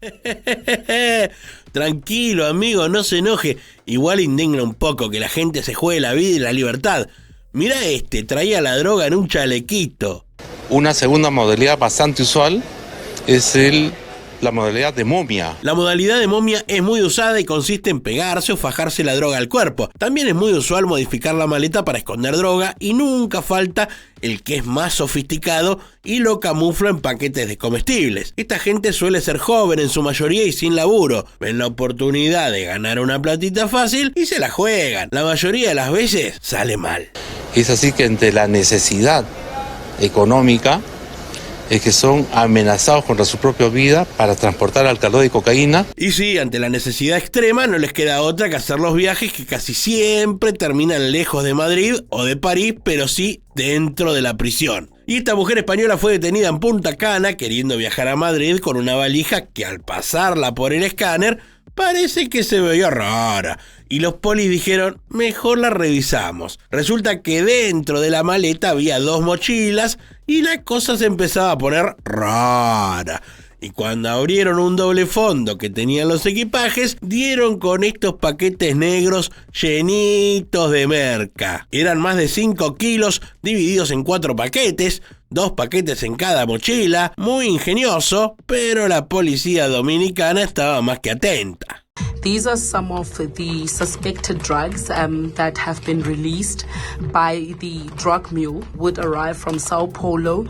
Tranquilo, amigo, no se enoje. Igual indigna un poco que la gente se juegue la vida y la libertad. Mirá traía la droga en un chalequito. Una segunda modalidad bastante usual es la modalidad de momia. La modalidad de momia es muy usada y consiste en pegarse o fajarse la droga al cuerpo. También es muy usual modificar la maleta para esconder droga y nunca falta el que es más sofisticado y lo camufla en paquetes de comestibles. Esta gente suele ser joven en su mayoría y sin laburo. Ven la oportunidad de ganar una platita fácil y se la juegan. La mayoría de las veces sale mal. Es así que entre la necesidad económica es que son amenazados contra su propia vida para transportar alcaloide y cocaína. Y sí, ante la necesidad extrema no les queda otra que hacer los viajes que casi siempre terminan lejos de Madrid o de París, pero sí dentro de la prisión. Y esta mujer española fue detenida en Punta Cana queriendo viajar a Madrid con una valija que al pasarla por el escáner parece que se veía rara. Y los polis dijeron, mejor la revisamos. Resulta que dentro de la maleta había 2 mochilas y la cosa se empezaba a poner rara. Y cuando abrieron un doble fondo que tenían los equipajes, dieron con estos paquetes negros llenitos de merca. Eran más de 5 kilos divididos en 4 paquetes, 2 paquetes en cada mochila. Muy ingenioso, pero la policía dominicana estaba más que atenta. These are some of the suspected drugs that have been released by the drug mule. Would arrive from Sao Paulo,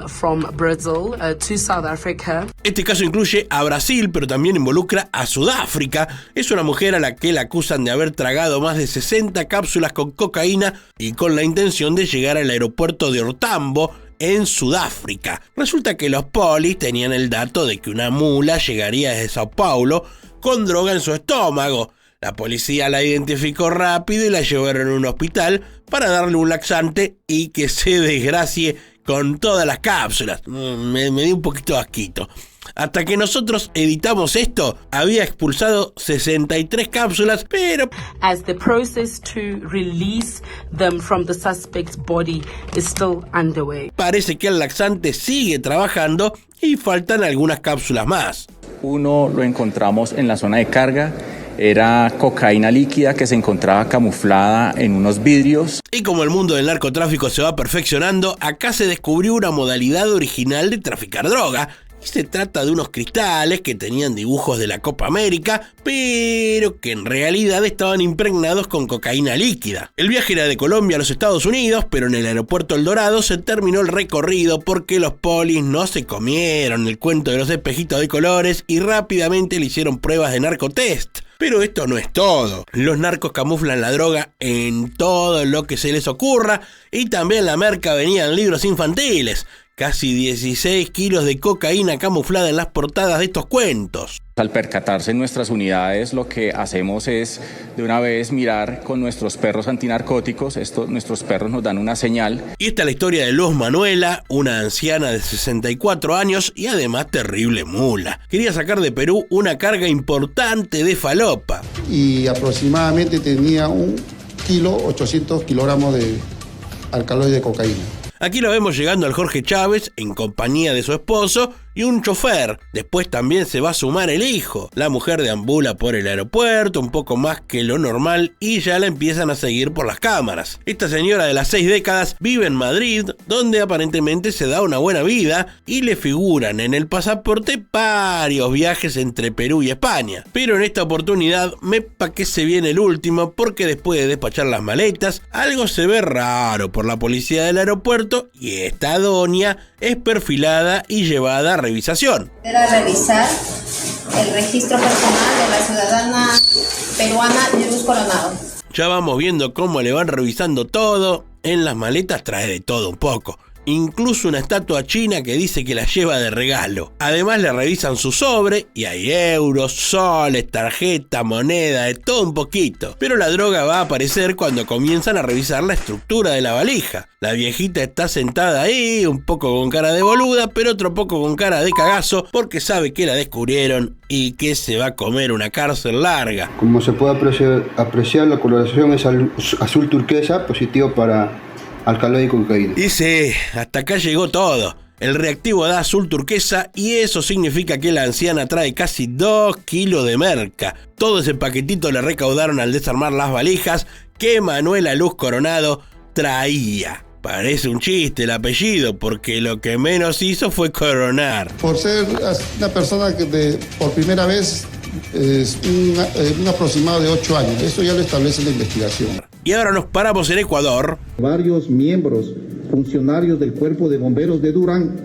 from Brazil to South Africa. Este caso incluye a Brasil, pero también involucra a Sudáfrica. Es una mujer a la que la acusan de haber tragado más de 60 cápsulas con cocaína y con la intención de llegar al aeropuerto de Ortambo, en Sudáfrica. Resulta que los polis tenían el dato de que una mula llegaría desde Sao Paulo con droga en su estómago. La policía la identificó rápido y la llevaron a un hospital para darle un laxante y que se desgracie con todas las cápsulas. Me dio un poquito de asquito. Hasta que nosotros editamos esto, había expulsado 63 cápsulas, pero as the process to release them from the suspect's body is still underway. Parece que el laxante sigue trabajando y faltan algunas cápsulas más. Uno lo encontramos en la zona de carga. Era cocaína líquida que se encontraba camuflada en unos vidrios. Y como el mundo del narcotráfico se va perfeccionando, acá se descubrió una modalidad original de traficar droga. Y se trata de unos cristales que tenían dibujos de la Copa América, pero que en realidad estaban impregnados con cocaína líquida. El viaje era de Colombia a los Estados Unidos, pero en el aeropuerto El Dorado se terminó el recorrido porque los polis no se comieron el cuento de los espejitos de colores y rápidamente le hicieron pruebas de narcotest. Pero esto no es todo. Los narcos camuflan la droga en todo lo que se les ocurra y también la merca venía en libros infantiles. Casi 16 kilos de cocaína camuflada en las portadas de estos cuentos. Al percatarse en nuestras unidades, lo que hacemos es de una vez mirar con nuestros perros antinarcóticos. Nuestros perros nos dan una señal. Y esta es la historia de Luz Manuela, una anciana de 64 años y además terrible mula. Quería sacar de Perú una carga importante de falopa. Y aproximadamente tenía 1,8 kilogramos de alcaloide de cocaína. Aquí lo vemos llegando al Jorge Chávez en compañía de su esposo y un chofer. Después también se va a sumar el hijo. La mujer deambula por el aeropuerto un poco más que lo normal y ya la empiezan a seguir por las cámaras. Esta señora de las 6 décadas vive en Madrid, donde aparentemente se da una buena vida y le figuran en el pasaporte varios viajes entre Perú y España. Pero en esta oportunidad me pa' que se viene el último, porque después de despachar las maletas, algo se ve raro por la policía del aeropuerto y esta doña es perfilada y llevada a revisación. Era revisar el registro personal de la ciudadana peruana Luz Coronado. Ya vamos viendo cómo le van revisando todo. En las maletas trae de todo un poco. Incluso una estatua china que dice que la lleva de regalo. Además le revisan su sobre y hay euros, soles, tarjeta, moneda, de todo un poquito. Pero la droga va a aparecer cuando comienzan a revisar la estructura de la valija. La viejita está sentada ahí, un poco con cara de boluda, pero otro poco con cara de cagazo, porque sabe que la descubrieron y que se va a comer una cárcel larga. Como se puede apreciar, la coloración es azul turquesa, positivo para alcaloide de cocaína. Y sí, hasta acá llegó todo. El reactivo da azul turquesa y eso significa que la anciana trae casi 2 kilos de merca. Todo ese paquetito le recaudaron al desarmar las valijas que Manuela Luz Coronado traía. Parece un chiste el apellido, porque lo que menos hizo fue coronar. Por ser una persona que por primera vez es un aproximado de 8 años. Eso ya lo establece la investigación. Y ahora nos paramos en Ecuador. Varios miembros, funcionarios del Cuerpo de Bomberos de Durán,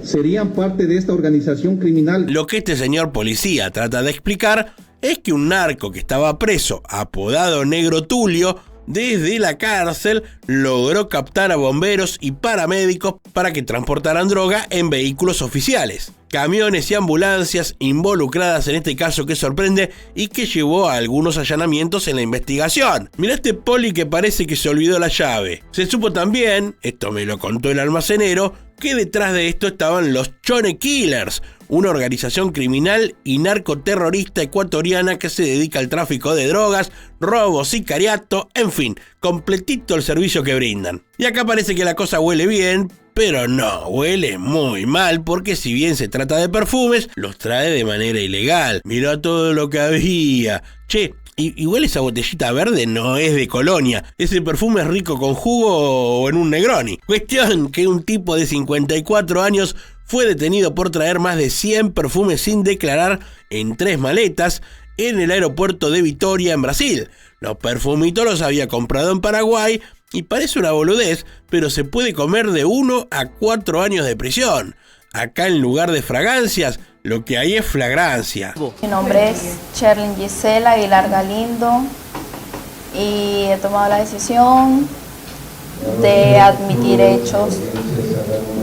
serían parte de esta organización criminal. Lo que este señor policía trata de explicar es que un narco que estaba preso, apodado Negro Tulio, desde la cárcel logró captar a bomberos y paramédicos para que transportaran droga en vehículos oficiales. Camiones y ambulancias involucradas en este caso que sorprende y que llevó a algunos allanamientos en la investigación. Mirá este poli que parece que se olvidó la llave. Se supo también, esto me lo contó el almacenero, que detrás de esto estaban los Chone Killers, una organización criminal y narcoterrorista ecuatoriana que se dedica al tráfico de drogas, robo, sicariato, en fin, completito el servicio que brindan. Y acá parece que la cosa huele bien, pero no, huele muy mal, porque si bien se trata de perfumes, los trae de manera ilegal. Mirá todo lo que había. Che, igual esa botellita verde no es de Colonia. Ese perfume es rico con jugo o en un Negroni. Cuestión que un tipo de 54 años fue detenido por traer más de 100 perfumes sin declarar en 3 maletas en el aeropuerto de Vitória, en Brasil. Los perfumitos los había comprado en Paraguay y parece una boludez, pero se puede comer de 1 a 4 años de prisión. Acá en lugar de fragancias, lo que hay es flagrancia. Mi nombre es Sherlyn Gisela Aguilar Galindo y he tomado la decisión de admitir hechos,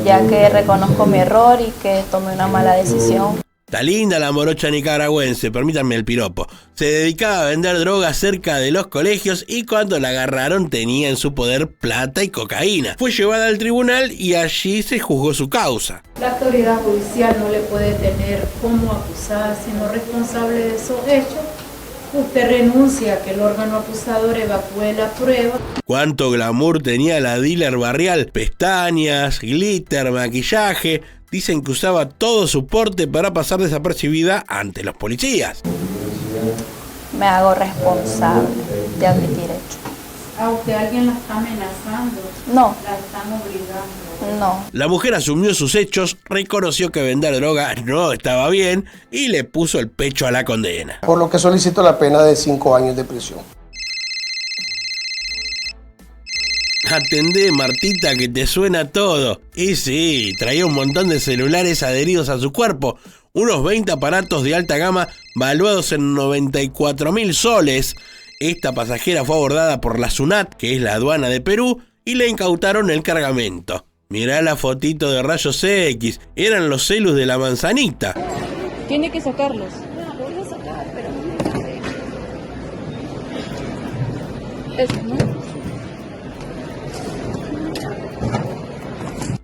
ya que reconozco mi error y que tomé una mala decisión. Está linda la morocha nicaragüense, permítanme el piropo. Se dedicaba a vender drogas cerca de los colegios y cuando la agarraron tenía en su poder plata y cocaína. Fue llevada al tribunal y allí se juzgó su causa. La autoridad judicial no le puede tener como acusada, sino responsable de esos hechos. Usted renuncia a que el órgano acusador evacúe la prueba. Cuánto glamour tenía la dealer barrial. Pestañas, glitter, maquillaje. Dicen que usaba todo su porte para pasar desapercibida ante los policías. Me hago responsable de admitir hechos. ¿A usted alguien la está amenazando? No. ¿La están obligando? No. La mujer asumió sus hechos, reconoció que vender droga no estaba bien y le puso el pecho a la condena. Por lo que solicito la pena de 5 años de prisión. Atendé, Martita, que te suena todo. Y sí, traía un montón de celulares adheridos a su cuerpo, unos 20 aparatos de alta gama valuados en 94.000 soles. Esta pasajera fue abordada por la SUNAT, que es la aduana de Perú, y le incautaron el cargamento. Mirá la fotito de rayos X. Eran los celus de la manzanita. Tiene que sacarlos. Lo voy a sacar, pero... Eso, ¿no?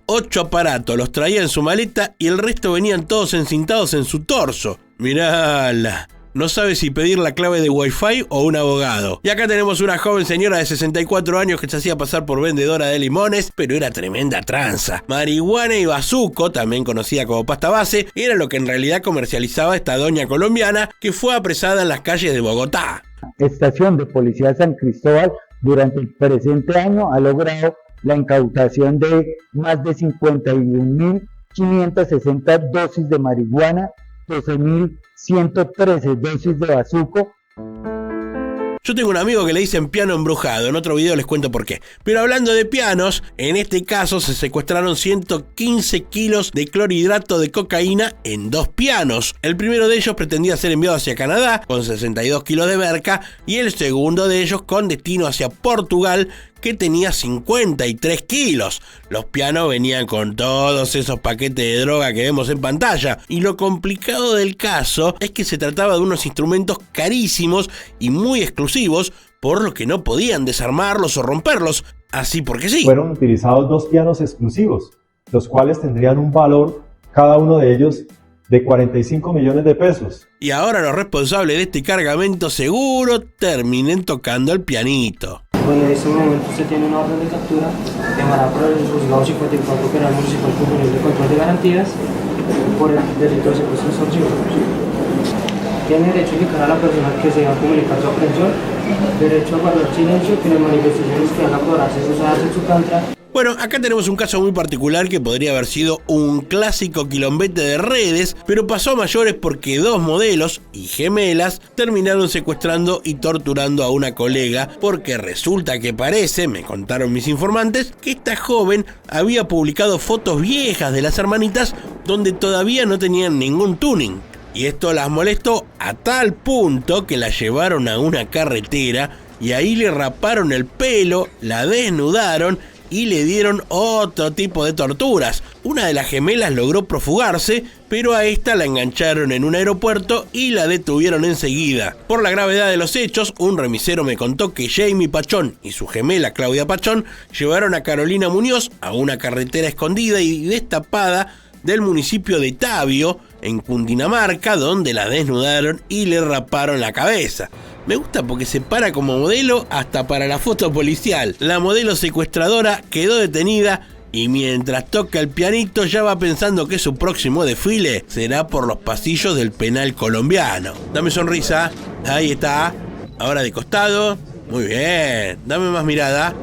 8 aparatos, los traía en su maleta y el resto venían todos encintados en su torso. Mirala. No sabe si pedir la clave de Wi-Fi o un abogado. Y acá tenemos una joven señora de 64 años que se hacía pasar por vendedora de limones, pero era tremenda tranza. Marihuana y bazuco, también conocida como pasta base, era lo que en realidad comercializaba esta doña colombiana que fue apresada en las calles de Bogotá. Estación de Policía San Cristóbal durante el presente año ha logrado la incautación de más de 51.560 dosis de marihuana, 12.113 dosis de bazuco. Yo tengo un amigo que le dicen piano embrujado, en otro video les cuento por qué. Pero hablando de pianos, en este caso se secuestraron 115 kilos de clorhidrato de cocaína en 2 pianos. El primero de ellos pretendía ser enviado hacia Canadá, con 62 kilos de merca, y el segundo de ellos con destino hacia Portugal, que tenía 53 kilos. Los pianos venían con todos esos paquetes de droga que vemos en pantalla. Y lo complicado del caso es que se trataba de unos instrumentos carísimos y muy exclusivos, por lo que no podían desarmarlos o romperlos, así porque sí. Fueron utilizados 2 pianos exclusivos, los cuales tendrían un valor, cada uno de ellos, de 45 millones de pesos. Y ahora los responsables de este cargamento seguro terminen tocando el pianito. Bueno, en este momento usted tiene una orden de captura emanada por el juzgado 54 penal municipal superior de control de garantías por el delito de secuestro y extorsión. Tiene derecho a indicar a la persona que se va a comunicar su aprehensión, derecho a guardar silencio, que las manifestaciones que van a podrán ser usadas en su contra. Bueno, acá tenemos un caso muy particular que podría haber sido un clásico quilombete de redes, pero pasó a mayores porque 2 modelos y gemelas terminaron secuestrando y torturando a una colega, porque resulta que parece, me contaron mis informantes, que esta joven había publicado fotos viejas de las hermanitas donde todavía no tenían ningún tuning. Y esto las molestó a tal punto que la llevaron a una carretera y ahí le raparon el pelo, la desnudaron y le dieron otro tipo de torturas. Una de las gemelas logró profugarse, pero a esta la engancharon en un aeropuerto y la detuvieron enseguida. Por la gravedad de los hechos, un remisero me contó que Jamie Pachón y su gemela Claudia Pachón llevaron a Carolina Muñoz a una carretera escondida y destapada del municipio de Tabio, en Cundinamarca, donde la desnudaron y le raparon la cabeza. Me gusta porque se para como modelo hasta para la foto policial. La modelo secuestradora quedó detenida y mientras toca el pianito ya va pensando que su próximo desfile será por los pasillos del penal colombiano. Dame sonrisa, ahí está. Ahora de costado, muy bien. Dame más mirada.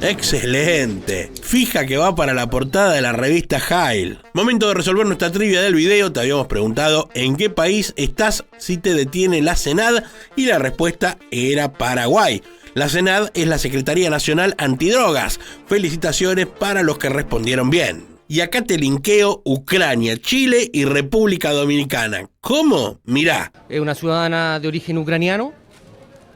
¡Excelente! Fija que va para la portada de la revista Jail. Momento de resolver nuestra trivia del video. Te habíamos preguntado en qué país estás si te detiene la CENAD y la respuesta era Paraguay. La CENAD es la Secretaría Nacional Antidrogas. Felicitaciones para los que respondieron bien. Y acá te linkeo Ucrania, Chile y República Dominicana. ¿Cómo? Mirá. Es una ciudadana de origen ucraniano.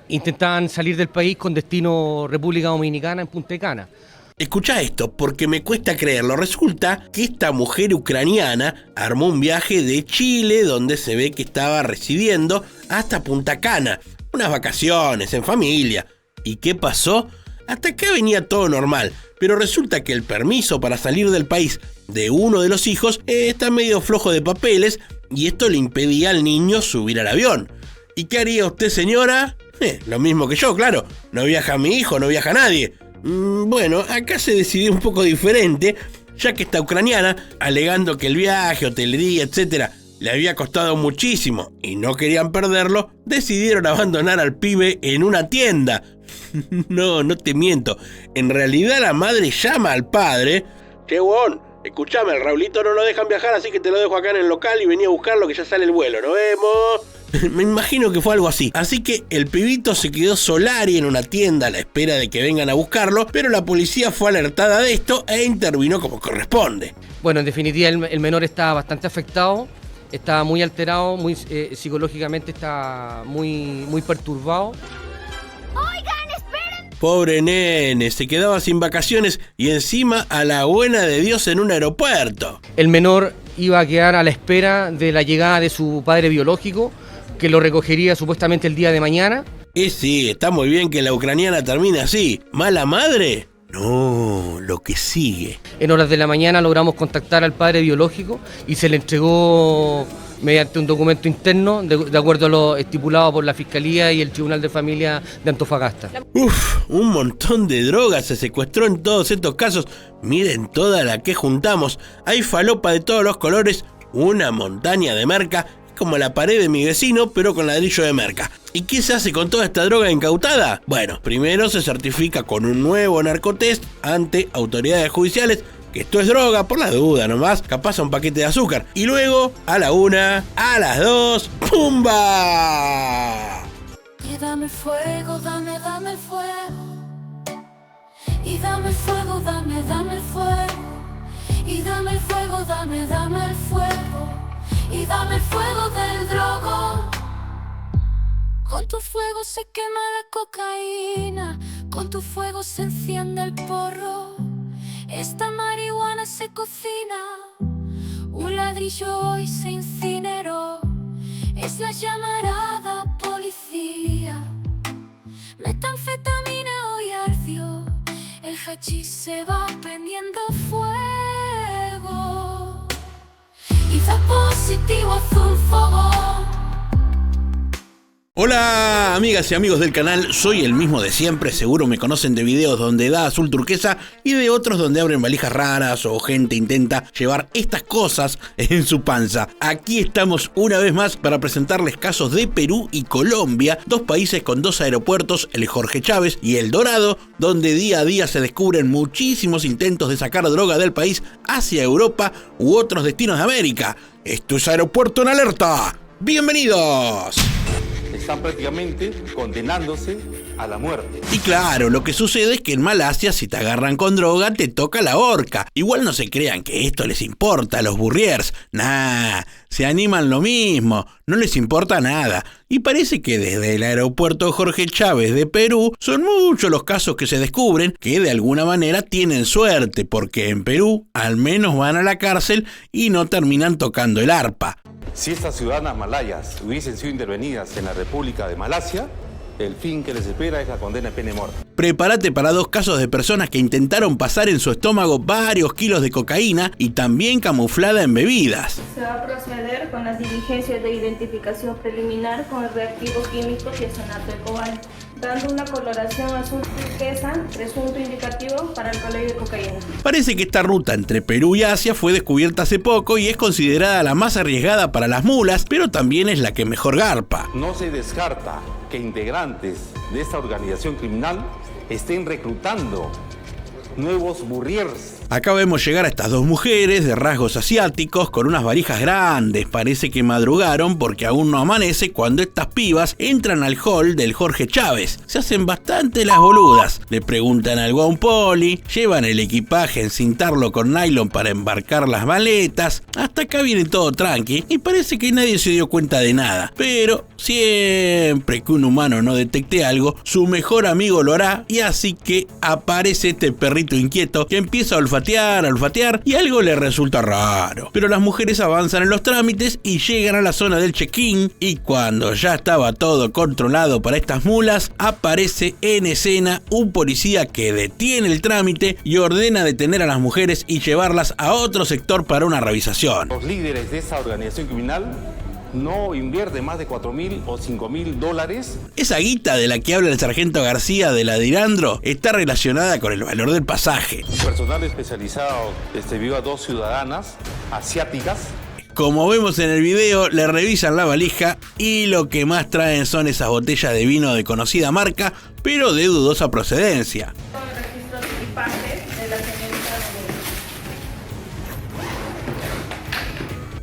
Intentaban salir del país con destino República Dominicana en Punta Cana. Escucha esto, porque me cuesta creerlo. Resulta que esta mujer ucraniana armó un viaje de Chile, donde se ve que estaba residiendo, hasta Punta Cana. Unas vacaciones, en familia. ¿Y qué pasó? Hasta acá venía todo normal, pero resulta que el permiso para salir del país de uno de los hijos está medio flojo de papeles y esto le impedía al niño subir al avión. ¿Y qué haría usted, señora? Lo mismo que yo, claro. No viaja mi hijo, no viaja nadie. Bueno, acá se decidió un poco diferente, ya que esta ucraniana, alegando que el viaje, hotelería, etc., le había costado muchísimo y no querían perderlo, decidieron abandonar al pibe en una tienda. No te miento. En realidad la madre llama al padre. Che, huevón, escuchame, el Raulito no lo dejan viajar, así que te lo dejo acá en el local y vení a buscarlo que ya sale el vuelo. ¡Nos vemos! Me imagino que fue algo así. Así que el pibito se quedó solari en una tienda a la espera de que vengan a buscarlo, pero la policía fue alertada de esto e intervino como corresponde. Bueno, en definitiva el menor está bastante afectado, está muy alterado, muy psicológicamente está muy perturbado. Oigan, esperen. Pobre nene, se quedaba sin vacaciones y encima a la buena de Dios en un aeropuerto. El menor iba a quedar a la espera de la llegada de su padre biológico, que lo recogería supuestamente el día de mañana. Y sí, está muy bien que la ucraniana termine así. ¿Mala madre? No, lo que sigue. En horas de la mañana logramos contactar al padre biológico y se le entregó mediante un documento interno, de acuerdo a lo estipulado por la Fiscalía y el Tribunal de Familia de Antofagasta. Un montón de drogas se secuestró en todos estos casos. Miren toda la que juntamos. Hay falopa de todos los colores, una montaña de merca, como la pared de mi vecino, pero con ladrillo de merca. ¿Y qué se hace con toda esta droga incautada? Bueno, primero se certifica con un nuevo narcotest ante autoridades judiciales que esto es droga, por la duda nomás, capaz un paquete de azúcar. Y luego, a la 1, a las 2, ¡pumba! Y dame fuego, dame fuego. Y dame fuego, dame fuego. Y dame fuego, dame el fuego. Y dame el fuego del drogo. Con tu fuego se quema la cocaína, con tu fuego se enciende el porro. Esta marihuana se cocina, un ladrillo hoy se incineró. Es la llamarada policía, metanfetamina hoy ardió. El hachís se va prendiendo fuego y da positivo azul fogón. Hola amigas y amigos del canal, soy el mismo de siempre, seguro me conocen de videos donde da azul turquesa y de otros donde abren valijas raras o gente intenta llevar estas cosas en su panza. Aquí estamos una vez más para presentarles casos de Perú y Colombia, dos países con dos aeropuertos, el Jorge Chávez y el Dorado, donde día a día se descubren muchísimos intentos de sacar droga del país hacia Europa u otros destinos de América. Esto es Aeropuerto en Alerta. ¡Bienvenidos! Están prácticamente condenándose a la muerte. Y claro, lo que sucede es que en Malasia, si te agarran con droga, te toca la horca. Igual no se crean que esto les importa a los burriers. Nah, se animan lo mismo, no les importa nada. Y parece que desde el aeropuerto Jorge Chávez de Perú, son muchos los casos que se descubren que de alguna manera tienen suerte, porque en Perú al menos van a la cárcel y no terminan tocando el arpa. Si estas ciudadanas malayas hubiesen sido intervenidas en la República de Malasia, el fin que les espera es la condena de pena de muerte. Prepárate para dos casos de personas que intentaron pasar en su estómago varios kilos de cocaína y también camuflada en bebidas. Se va a proceder con las diligencias de identificación preliminar con el reactivo químico tiesanato de cobalto, dando una coloración azul turquesa, presunto indicativo para alcaloide de cocaína. Parece que esta ruta entre Perú y Asia fue descubierta hace poco y es considerada la más arriesgada para las mulas, pero también es la que mejor garpa. No se descarta que integrantes de esta organización criminal estén reclutando nuevos burriers. Acá vemos llegar a estas dos mujeres de rasgos asiáticos con unas valijas grandes. Parece que madrugaron porque aún no amanece cuando estas pibas entran al hall del Jorge Chávez. Se hacen bastante las boludas. Le preguntan algo a un poli, llevan el equipaje, encintarlo con nylon para embarcar las maletas. Hasta acá viene todo tranqui y parece que nadie se dio cuenta de nada. Pero siempre que un humano no detecte algo, su mejor amigo lo hará, y así que aparece este perrito inquieto que empieza a olfatear y algo le resulta raro. Pero las mujeres avanzan en los trámites y llegan a la zona del check-in, y cuando ya estaba todo controlado para estas mulas, aparece en escena un policía que detiene el trámite y ordena detener a las mujeres y llevarlas a otro sector para una revisación. Los líderes de esta organización criminal no invierte más de $4.000 o $5.000. Esa guita de la que habla el sargento García de la Dirandro está relacionada con el valor del pasaje. Personal especializado vio a dos ciudadanas asiáticas. Como vemos en el video, le revisan la valija y lo que más traen son esas botellas de vino de conocida marca, pero de dudosa procedencia.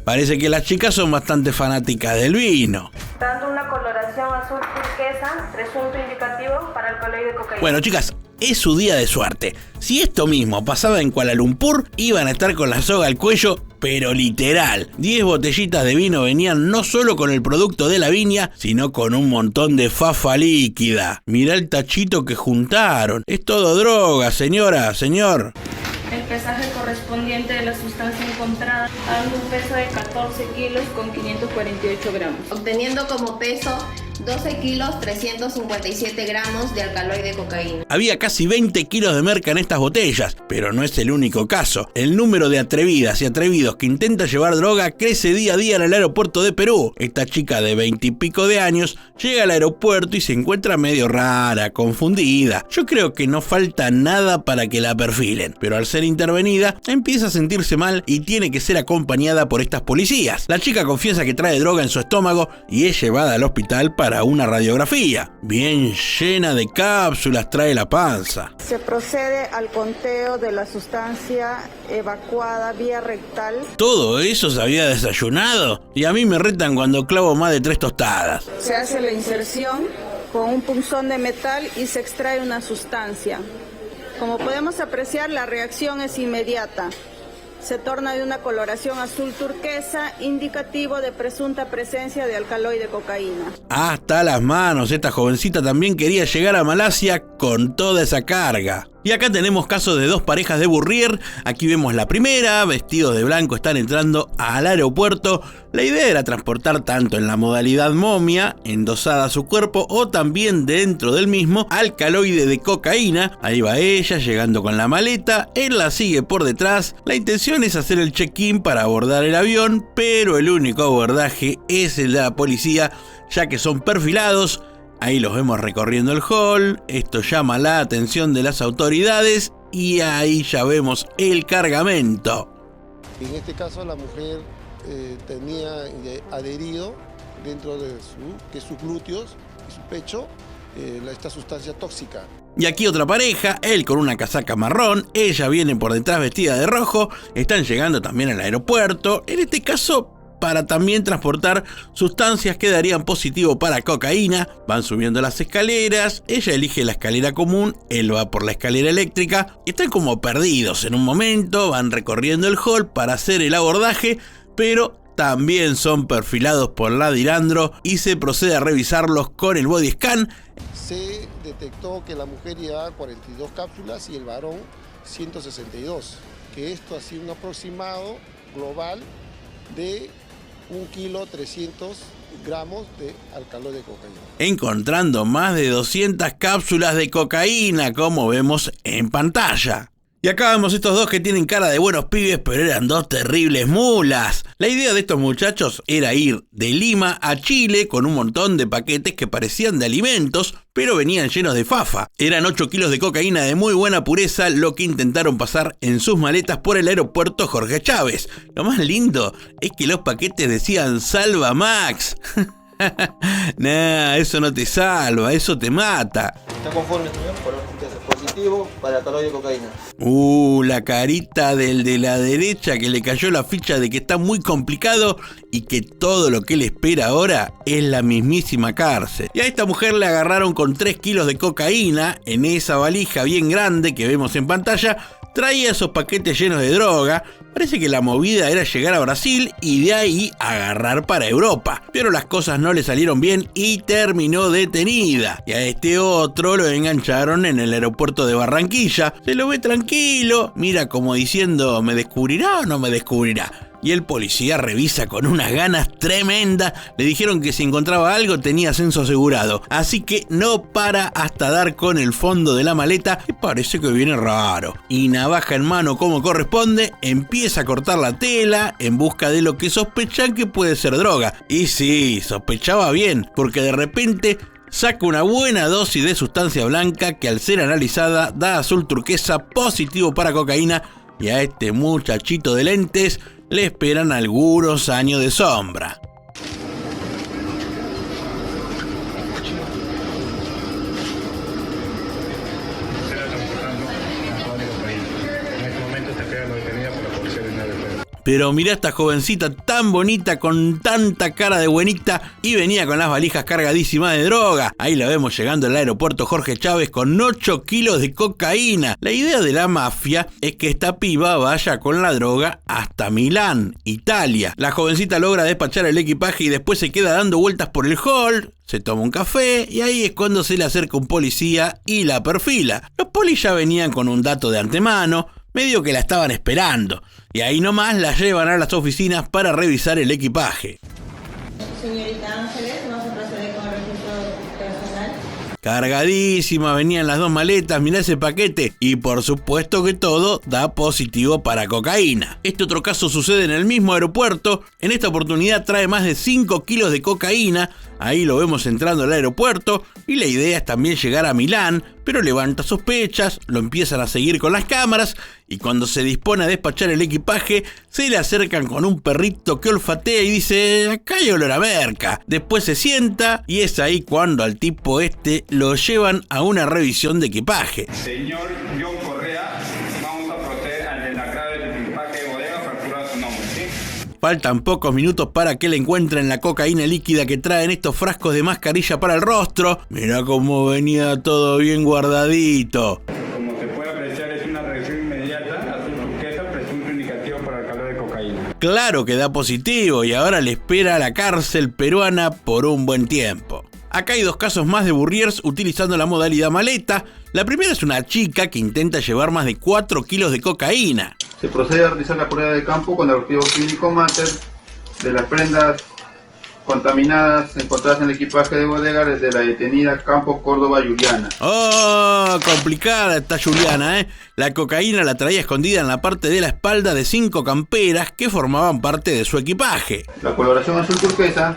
Parece que las chicas son bastante fanáticas del vino. Dando una coloración azul turquesa, presunto indicativo para alcaloide de cocaína. Bueno, chicas, es su día de suerte. Si esto mismo pasaba en Kuala Lumpur, iban a estar con la soga al cuello, pero literal. 10 botellitas de vino venían no solo con el producto de la viña, sino con un montón de fafa líquida. Mirá el tachito que juntaron. Es todo droga, señora, señor. El pesaje correspondiente de la sustancia encontrada, dando un peso de 14 kilos con 548 gramos. Obteniendo como peso 12 kilos 357 gramos de alcaloide de cocaína. Había casi 20 kilos de merca en estas botellas, pero no es el único caso. El número de atrevidas y atrevidos que intentan llevar droga crece día a día en el aeropuerto de Perú. Esta chica de 20 y pico de años llega al aeropuerto y se encuentra medio rara, confundida. Yo creo que no falta nada para que la perfilen, pero al ser intervenida, empieza a sentirse mal y tiene que ser acompañada por estas policías. La chica confiesa que trae droga en su estómago y es llevada al hospital para una radiografía. Bien llena de cápsulas trae la panza. Se procede al conteo de la sustancia evacuada vía rectal. ¿Todo eso se había desayunado? Y a mí me retan cuando clavo más de 3 tostadas. Se hace la inserción con un punzón de metal y se extrae una sustancia. Como podemos apreciar, la reacción es inmediata. Se torna de una coloración azul turquesa, indicativo de presunta presencia de alcaloide de cocaína. Hasta las manos, esta jovencita también quería llegar a Malasia con toda esa carga. Y acá tenemos casos de 2 parejas de Burrier. Aquí vemos la primera, vestidos de blanco, están entrando al aeropuerto. La idea era transportar tanto en la modalidad momia, endosada a su cuerpo, o también dentro del mismo, alcaloide de cocaína. Ahí va ella, llegando con la maleta, él la sigue por detrás. La intención es hacer el check-in para abordar el avión, pero el único abordaje es el de la policía, ya que son perfilados. Ahí los vemos recorriendo el hall, esto llama la atención de las autoridades y ahí ya vemos el cargamento. En este caso la mujer tenía adherido dentro de sus glúteos y su pecho esta sustancia tóxica. Y aquí otra pareja, él con una casaca marrón, ella viene por detrás vestida de rojo, están llegando también al aeropuerto, en este caso para también transportar sustancias que darían positivo para cocaína. Van subiendo las escaleras, ella elige la escalera común, él va por la escalera eléctrica. Están como perdidos en un momento, van recorriendo el hall para hacer el abordaje, pero también son perfilados por la Dirandro y se procede a revisarlos con el body scan. Se detectó que la mujer llevaba 42 cápsulas y el varón 162, que esto ha sido un aproximado global de 1 kilo 300 gramos de alcaloide de cocaína. Encontrando más de 200 cápsulas de cocaína, como vemos en pantalla. Y acá vemos estos 2 que tienen cara de buenos pibes, pero eran 2 terribles mulas. La idea de estos muchachos era ir de Lima a Chile con un montón de paquetes que parecían de alimentos, pero venían llenos de fafa. Eran 8 kilos de cocaína de muy buena pureza lo que intentaron pasar en sus maletas por el aeropuerto Jorge Chávez. Lo más lindo es que los paquetes decían Salva Max. Nah, eso no te salva, eso te mata. ¿Está conforme, señor? Por un test positivo para alcaloide de cocaína. La carita del de la derecha que le cayó la ficha de que está muy complicado y que todo lo que le espera ahora es la mismísima cárcel. Y a esta mujer le agarraron con 3 kilos de cocaína en esa valija bien grande que vemos en pantalla. Traía esos paquetes llenos de droga. Parece que la movida era llegar a Brasil y de ahí agarrar para Europa. Pero las cosas no le salieron bien y terminó detenida. Y a este otro lo engancharon en el aeropuerto de Barranquilla. Se lo ve tranquilo, mira como diciendo, ¿me descubrirá o no me descubrirá? Y el policía revisa con unas ganas tremendas. Le dijeron que si encontraba algo tenía ascenso asegurado. Así que no para hasta dar con el fondo de la maleta, que parece que viene raro. Y navaja en mano como corresponde, empieza a cortar la tela en busca de lo que sospechan que puede ser droga. Y sí, sospechaba bien, porque de repente saca una buena dosis de sustancia blanca que al ser analizada da azul turquesa positivo para cocaína. Y a este muchachito de lentes le esperan algunos años de sombra. Pero mirá esta jovencita tan bonita, con tanta cara de buenita, y venía con las valijas cargadísimas de droga. Ahí la vemos llegando al aeropuerto Jorge Chávez con 8 kilos de cocaína. La idea de la mafia es que esta piba vaya con la droga hasta Milán, Italia. La jovencita logra despachar el equipaje y después se queda dando vueltas por el hall, se toma un café y ahí es cuando se le acerca un policía y la perfila. Los polis ya venían con un dato de antemano, medio que la estaban esperando, y ahí nomás la llevan a las oficinas para revisar el equipaje. Señorita Ángeles, vamos a proceder con el registro personal. Cargadísima venían las 2 maletas, mirá ese paquete, y por supuesto que todo da positivo para cocaína. Este otro caso sucede en el mismo aeropuerto, en esta oportunidad trae más de 5 kilos de cocaína. Ahí lo vemos entrando al aeropuerto y la idea es también llegar a Milán, pero levanta sospechas, lo empiezan a seguir con las cámaras y cuando se dispone a despachar el equipaje se le acercan con un perrito que olfatea y dice: acá hay olor a merca. Después se sienta y es ahí cuando al tipo lo llevan a una revisión de equipaje. Señor John Correa, vamos a proceder al deslacrado del equipaje de bodega para procurar su nombre, ¿sí? Faltan pocos minutos para que le encuentren la cocaína líquida que traen estos frascos de mascarilla para el rostro. Mirá cómo venía todo bien guardadito. Como se puede apreciar, es una reacción inmediata, azul turquesa, presunto indicativo para el calor de cocaína. Claro que da positivo y ahora le espera a la cárcel peruana por un buen tiempo. Acá hay 2 casos más de Burriers utilizando la modalidad maleta. La primera es una chica que intenta llevar más de 4 kilos de cocaína. Se procede a realizar la prueba de campo con el reactivo químico Mater de las prendas contaminadas encontradas en el equipaje de bodega desde la detenida Campos Córdoba Juliana. ¡Oh! Complicada está Juliana, ¿eh? La cocaína la traía escondida en la parte de la espalda de 5 camperas que formaban parte de su equipaje. La coloración azul turquesa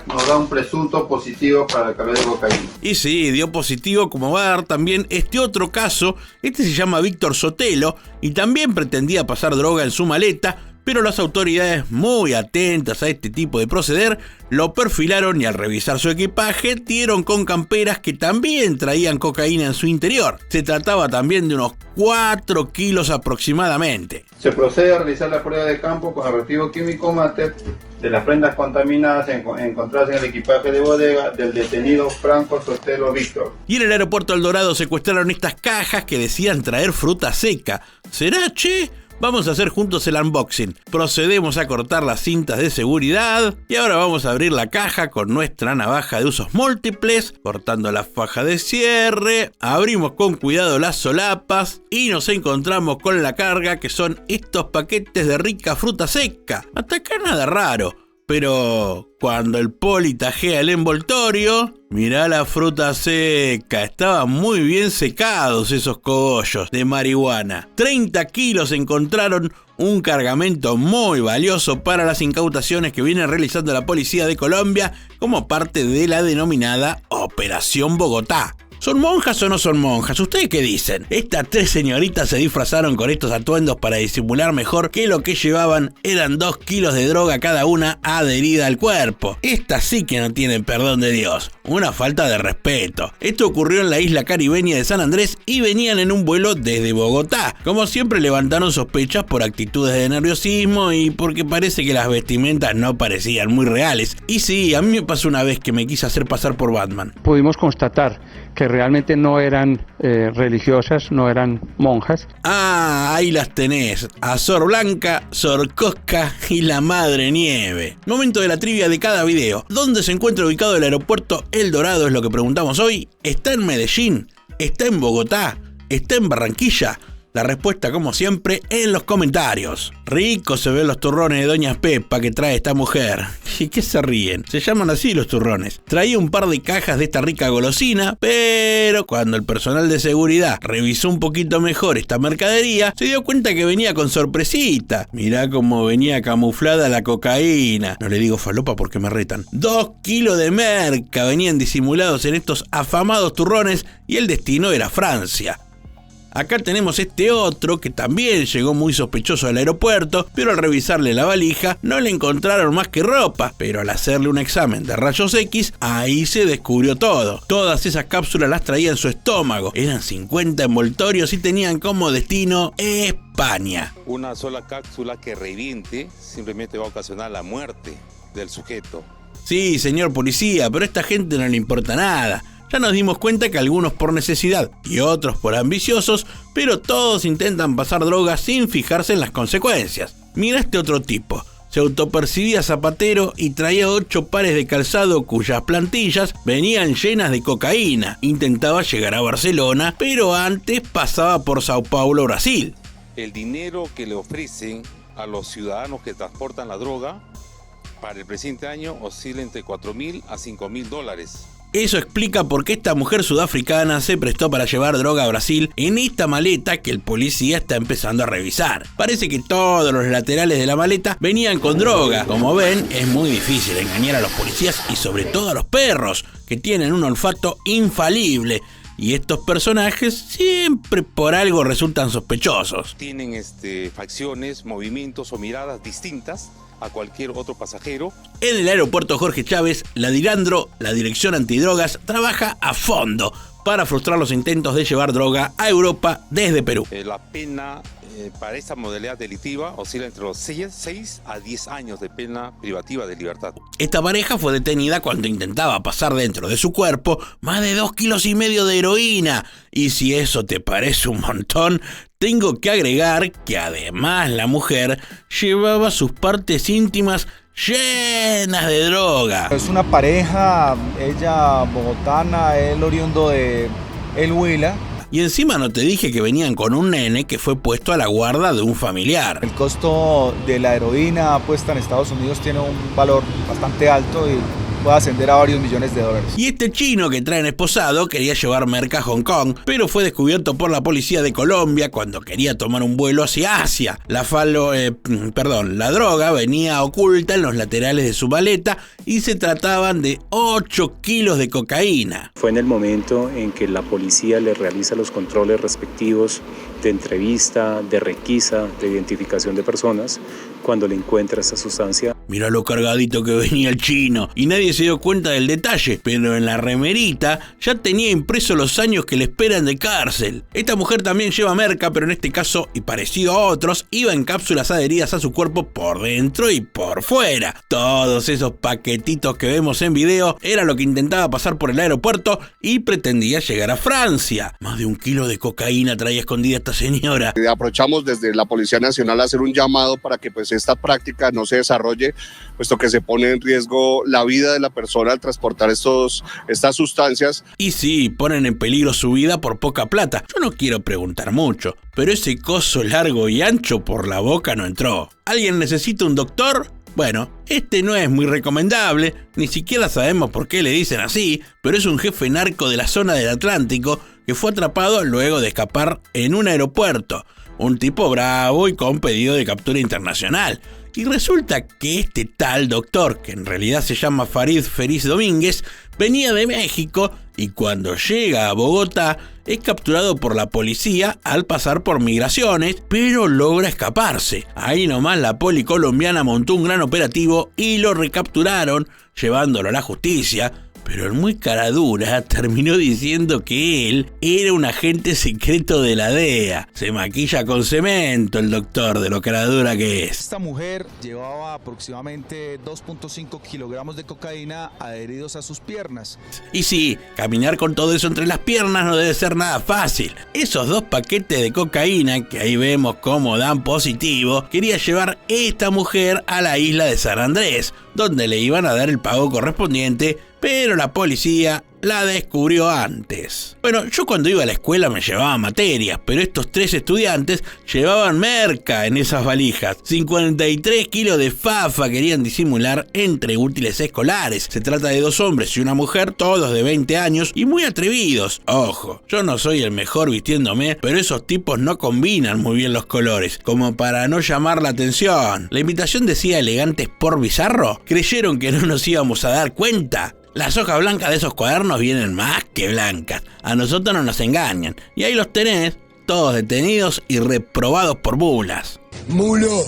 nos da un presunto positivo para el calor de cocaína. Y sí, dio positivo, como va a dar también este otro caso. Este se llama Víctor Sotelo y también pretendía pasar droga en su maleta, pero las autoridades, muy atentas a este tipo de proceder, lo perfilaron y al revisar su equipaje dieron con camperas que también traían cocaína en su interior. Se trataba también de unos 4 kilos aproximadamente. Se procede a realizar la prueba de campo con el reactivo químico Mater de las prendas contaminadas encontradas en el equipaje de bodega del detenido Franco Sotelo Víctor. Y en el aeropuerto El Dorado secuestraron estas cajas que decían traer fruta seca. ¿Será, che? Vamos a hacer juntos el unboxing. Procedemos a cortar las cintas de seguridad y ahora vamos a abrir la caja con nuestra navaja de usos múltiples, cortando la faja de cierre, abrimos con cuidado las solapas y nos encontramos con la carga que son estos paquetes de rica fruta seca. Hasta acá nada raro. Pero cuando el poli tajea el envoltorio, mirá la fruta seca, estaban muy bien secados esos cogollos de marihuana. 30 kilos encontraron, un cargamento muy valioso para las incautaciones que viene realizando la Policía de Colombia como parte de la denominada Operación Bogotá. ¿Son monjas o no son monjas? ¿Ustedes qué dicen? Estas 3 señoritas se disfrazaron con estos atuendos para disimular mejor que lo que llevaban eran 2 kilos de droga cada una adherida al cuerpo. Estas sí que no tienen perdón de Dios. Una falta de respeto. Esto ocurrió en la isla caribeña de San Andrés y venían en un vuelo desde Bogotá. Como siempre levantaron sospechas por actitudes de nerviosismo y porque parece que las vestimentas no parecían muy reales. Y sí, a mí me pasó una vez que me quise hacer pasar por Batman. Pudimos constatar que realmente no eran religiosas, no eran monjas. Ah, ahí las tenés, a Sor Blanca, Sor Cosca y la Madre Nieve. Momento de la trivia de cada video. ¿Dónde se encuentra ubicado el aeropuerto El Dorado? Es lo que preguntamos hoy. ¿Está en Medellín? ¿Está en Bogotá? ¿Está en Barranquilla? La respuesta, como siempre, en los comentarios. Rico se ven los turrones de Doña Pepa que trae esta mujer. ¿Y qué se ríen? Se llaman así los turrones. Traía un par de cajas de esta rica golosina, pero cuando el personal de seguridad revisó un poquito mejor esta mercadería, se dio cuenta que venía con sorpresita. Mirá cómo venía camuflada la cocaína. No le digo falopa porque me retan. 2 kilos de merca venían disimulados en estos afamados turrones y el destino era Francia. Acá tenemos este otro que también llegó muy sospechoso al aeropuerto, pero al revisarle la valija no le encontraron más que ropa, pero al hacerle un examen de rayos X, ahí se descubrió todo. Todas esas cápsulas las traía en su estómago, eran 50 envoltorios y tenían como destino España. Una sola cápsula que reviente simplemente va a ocasionar la muerte del sujeto. Sí, señor policía, pero a esta gente no le importa nada. Ya nos dimos cuenta que algunos por necesidad y otros por ambiciosos, pero todos intentan pasar drogas sin fijarse en las consecuencias. Mira este otro tipo. Se autopercibía zapatero y traía 8 pares de calzado cuyas plantillas venían llenas de cocaína. Intentaba llegar a Barcelona, pero antes pasaba por Sao Paulo, Brasil. El dinero que le ofrecen a los ciudadanos que transportan la droga para el presente año oscila entre $4.000 a $5.000. Eso explica por qué esta mujer sudafricana se prestó para llevar droga a Brasil en esta maleta que el policía está empezando a revisar. Parece que todos los laterales de la maleta venían con droga. Como ven, es muy difícil engañar a los policías y sobre todo a los perros, que tienen un olfato infalible. Y estos personajes siempre por algo resultan sospechosos. Tienen facciones, movimientos o miradas distintas a cualquier otro pasajero. En el aeropuerto Jorge Chávez, la DIRANDRO, la Dirección Antidrogas, trabaja a fondo para frustrar los intentos de llevar droga a Europa desde Perú. La pena para esta modalidad delictiva oscila entre los 6 a 10 años de pena privativa de libertad. Esta pareja fue detenida cuando intentaba pasar dentro de su cuerpo más de 2,5 kilos de heroína. Y si eso te parece un montón, tengo que agregar que además la mujer llevaba sus partes íntimas llenas de droga. Es una pareja, ella bogotana, él oriundo de El Huila. Y encima no te dije que venían con un nene que fue puesto a la guarda de un familiar. El costo de la heroína puesta en Estados Unidos tiene un valor bastante alto y puede ascender a varios millones de dólares. Y este chino que traen esposado quería llevar merca a Hong Kong, pero fue descubierto por la policía de Colombia cuando quería tomar un vuelo hacia Asia. La droga venía oculta en los laterales de su maleta y se trataban de 8 kilos de cocaína. Fue en el momento en que la policía le realiza los controles respectivos de entrevista, de requisa, de identificación de personas, cuando le encuentra esta sustancia. Mirá lo cargadito que venía el chino, y nadie se dio cuenta del detalle, pero en la remerita ya tenía impreso los años que le esperan de cárcel. Esta mujer también lleva merca, pero en este caso, y parecido a otros, iba en cápsulas adheridas a su cuerpo por dentro y por fuera. Todos esos paquetitos que vemos en video era lo que intentaba pasar por el aeropuerto y pretendía llegar a Francia. Más de 1 kilo de cocaína traía escondida esta señora. Aprovechamos desde la Policía Nacional a hacer un llamado para que esta práctica no se desarrolle, puesto que se pone en riesgo la vida de la persona al transportar estas sustancias. Y sí, ponen en peligro su vida por poca plata. Yo no quiero preguntar mucho, pero ese coso largo y ancho por la boca no entró. ¿Alguien necesita un doctor? Bueno, este no es muy recomendable, ni siquiera sabemos por qué le dicen así, pero es un jefe narco de la zona del Atlántico que fue atrapado luego de escapar en un aeropuerto. Un tipo bravo y con pedido de captura internacional. Y resulta que este tal doctor, que en realidad se llama Farid Feriz Domínguez, venía de México y cuando llega a Bogotá es capturado por la policía al pasar por migraciones, pero logra escaparse. Ahí nomás la poli colombiana montó un gran operativo y lo recapturaron, llevándolo a la justicia. Pero el muy caradura terminó diciendo que él era un agente secreto de la DEA. Se maquilla con cemento el doctor, de lo caradura que es. Esta mujer llevaba aproximadamente 2,5 kilogramos de cocaína adheridos a sus piernas. Y sí, caminar con todo eso entre las piernas no debe ser nada fácil. Esos 2 paquetes de cocaína, que ahí vemos cómo dan positivo, quería llevar esta mujer a la isla de San Andrés, donde le iban a dar el pago correspondiente, pero la policía la descubrió antes. Bueno, yo cuando iba a la escuela me llevaba materias, pero estos 3 estudiantes llevaban merca en esas valijas. 53 kilos de fafa querían disimular entre útiles escolares. Se trata de 2 hombres y una mujer, todos de 20 años y muy atrevidos. Ojo, yo no soy el mejor vistiéndome, pero esos tipos no combinan muy bien los colores, como para no llamar la atención. La invitación decía elegantes por bizarro. ¿Creyeron que no nos íbamos a dar cuenta? Las hojas blancas de esos cuadernos vienen más que blancas. A nosotros no nos engañan. Y ahí los tenés, todos detenidos y reprobados por mulas. Mulo.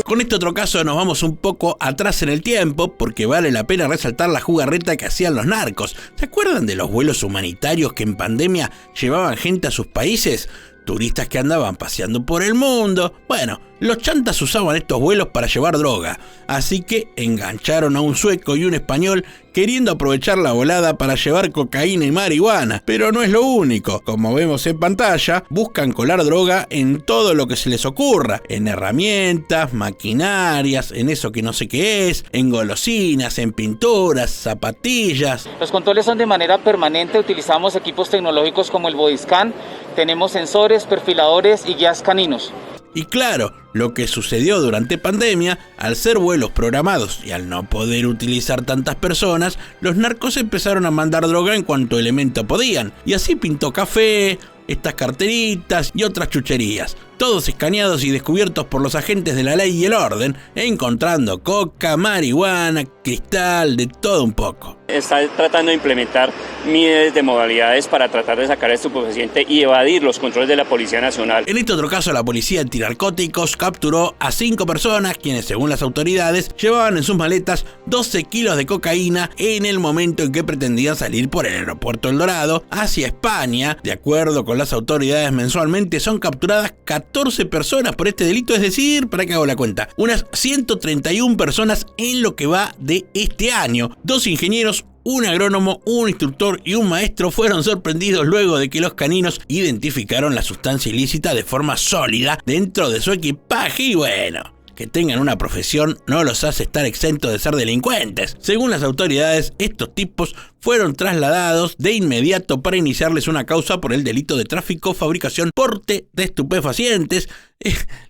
Con este otro caso nos vamos un poco atrás en el tiempo porque vale la pena resaltar la jugarreta que hacían los narcos. ¿Se acuerdan de los vuelos humanitarios que en pandemia llevaban gente a sus países? Turistas que andaban paseando por el mundo. Bueno, los chantas usaban estos vuelos para llevar droga, así que engancharon a un sueco y un español queriendo aprovechar la volada para llevar cocaína y marihuana. Pero no es lo único. Como vemos en pantalla, buscan colar droga en todo lo que se les ocurra, en herramientas, maquinarias, en eso que no sé qué es, en golosinas, en pinturas, zapatillas. Los controles son de manera permanente, utilizamos equipos tecnológicos como el Bodyscan, tenemos sensores, perfiladores y guías caninos. Y claro, lo que sucedió durante pandemia, al ser vuelos programados y al no poder utilizar tantas personas, los narcos empezaron a mandar droga en cuanto elemento podían. Y así pintó café, estas carteritas y otras chucherías. Todos escaneados y descubiertos por los agentes de la ley y el orden, encontrando coca, marihuana, cristal, de todo un poco. Está tratando de implementar miles de modalidades para tratar de sacar al estupefaciente y evadir los controles de la Policía Nacional. En este otro caso, la policía antinarcóticos capturó a 5 personas quienes, según las autoridades, llevaban en sus maletas 12 kilos de cocaína en el momento en que pretendían salir por el aeropuerto El Dorado hacia España. De acuerdo con las autoridades, mensualmente son capturadas 14 personas por este delito, es decir, para que hago la cuenta, unas 131 personas en lo que va de este año. 2 ingenieros, un agrónomo, un instructor y un maestro fueron sorprendidos luego de que los caninos identificaron la sustancia ilícita de forma sólida dentro de su equipaje y bueno, que tengan una profesión no los hace estar exentos de ser delincuentes. Según las autoridades, estos tipos fueron trasladados de inmediato para iniciarles una causa por el delito de tráfico, fabricación, porte de estupefacientes.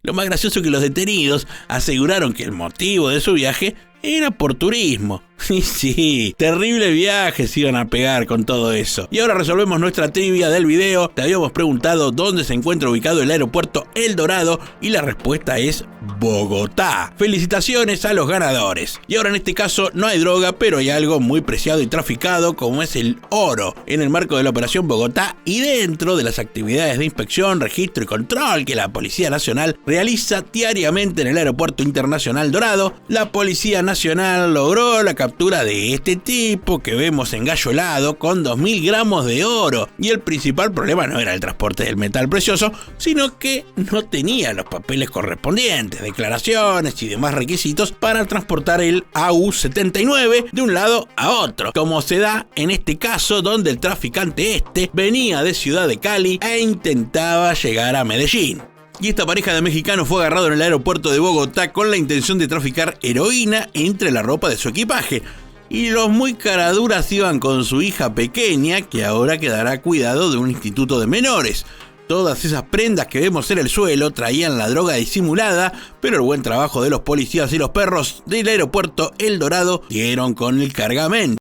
Lo más gracioso es que los detenidos aseguraron que el motivo de su viaje era por turismo. Y sí, terrible viaje se iban a pegar con todo eso. Y ahora resolvemos nuestra trivia del video. Te habíamos preguntado dónde se encuentra ubicado el aeropuerto El Dorado y la respuesta es Bogotá. Felicitaciones a los ganadores. Y ahora en este caso no hay droga, pero hay algo muy preciado y traficado como es el oro. En el marco de la Operación Bogotá y dentro de las actividades de inspección, registro y control que la Policía Nacional realiza diariamente en el Aeropuerto Internacional Dorado, la Policía Nacional logró la captura de este tipo que vemos engallolado con 2.000 gramos de oro. Y el principal problema no era el transporte del metal precioso, sino que no tenía los papeles correspondientes, declaraciones y demás requisitos para transportar el AU-79 de un lado a otro, como se da en este caso donde el traficante venía de Ciudad de Cali e intentaba llegar a Medellín. Y esta pareja de mexicanos fue agarrado en el aeropuerto de Bogotá con la intención de traficar heroína entre la ropa de su equipaje. Y los muy caraduras iban con su hija pequeña, que ahora quedará a cuidado de un instituto de menores. Todas esas prendas que vemos en el suelo traían la droga disimulada, pero el buen trabajo de los policías y los perros del aeropuerto El Dorado dieron con el cargamento.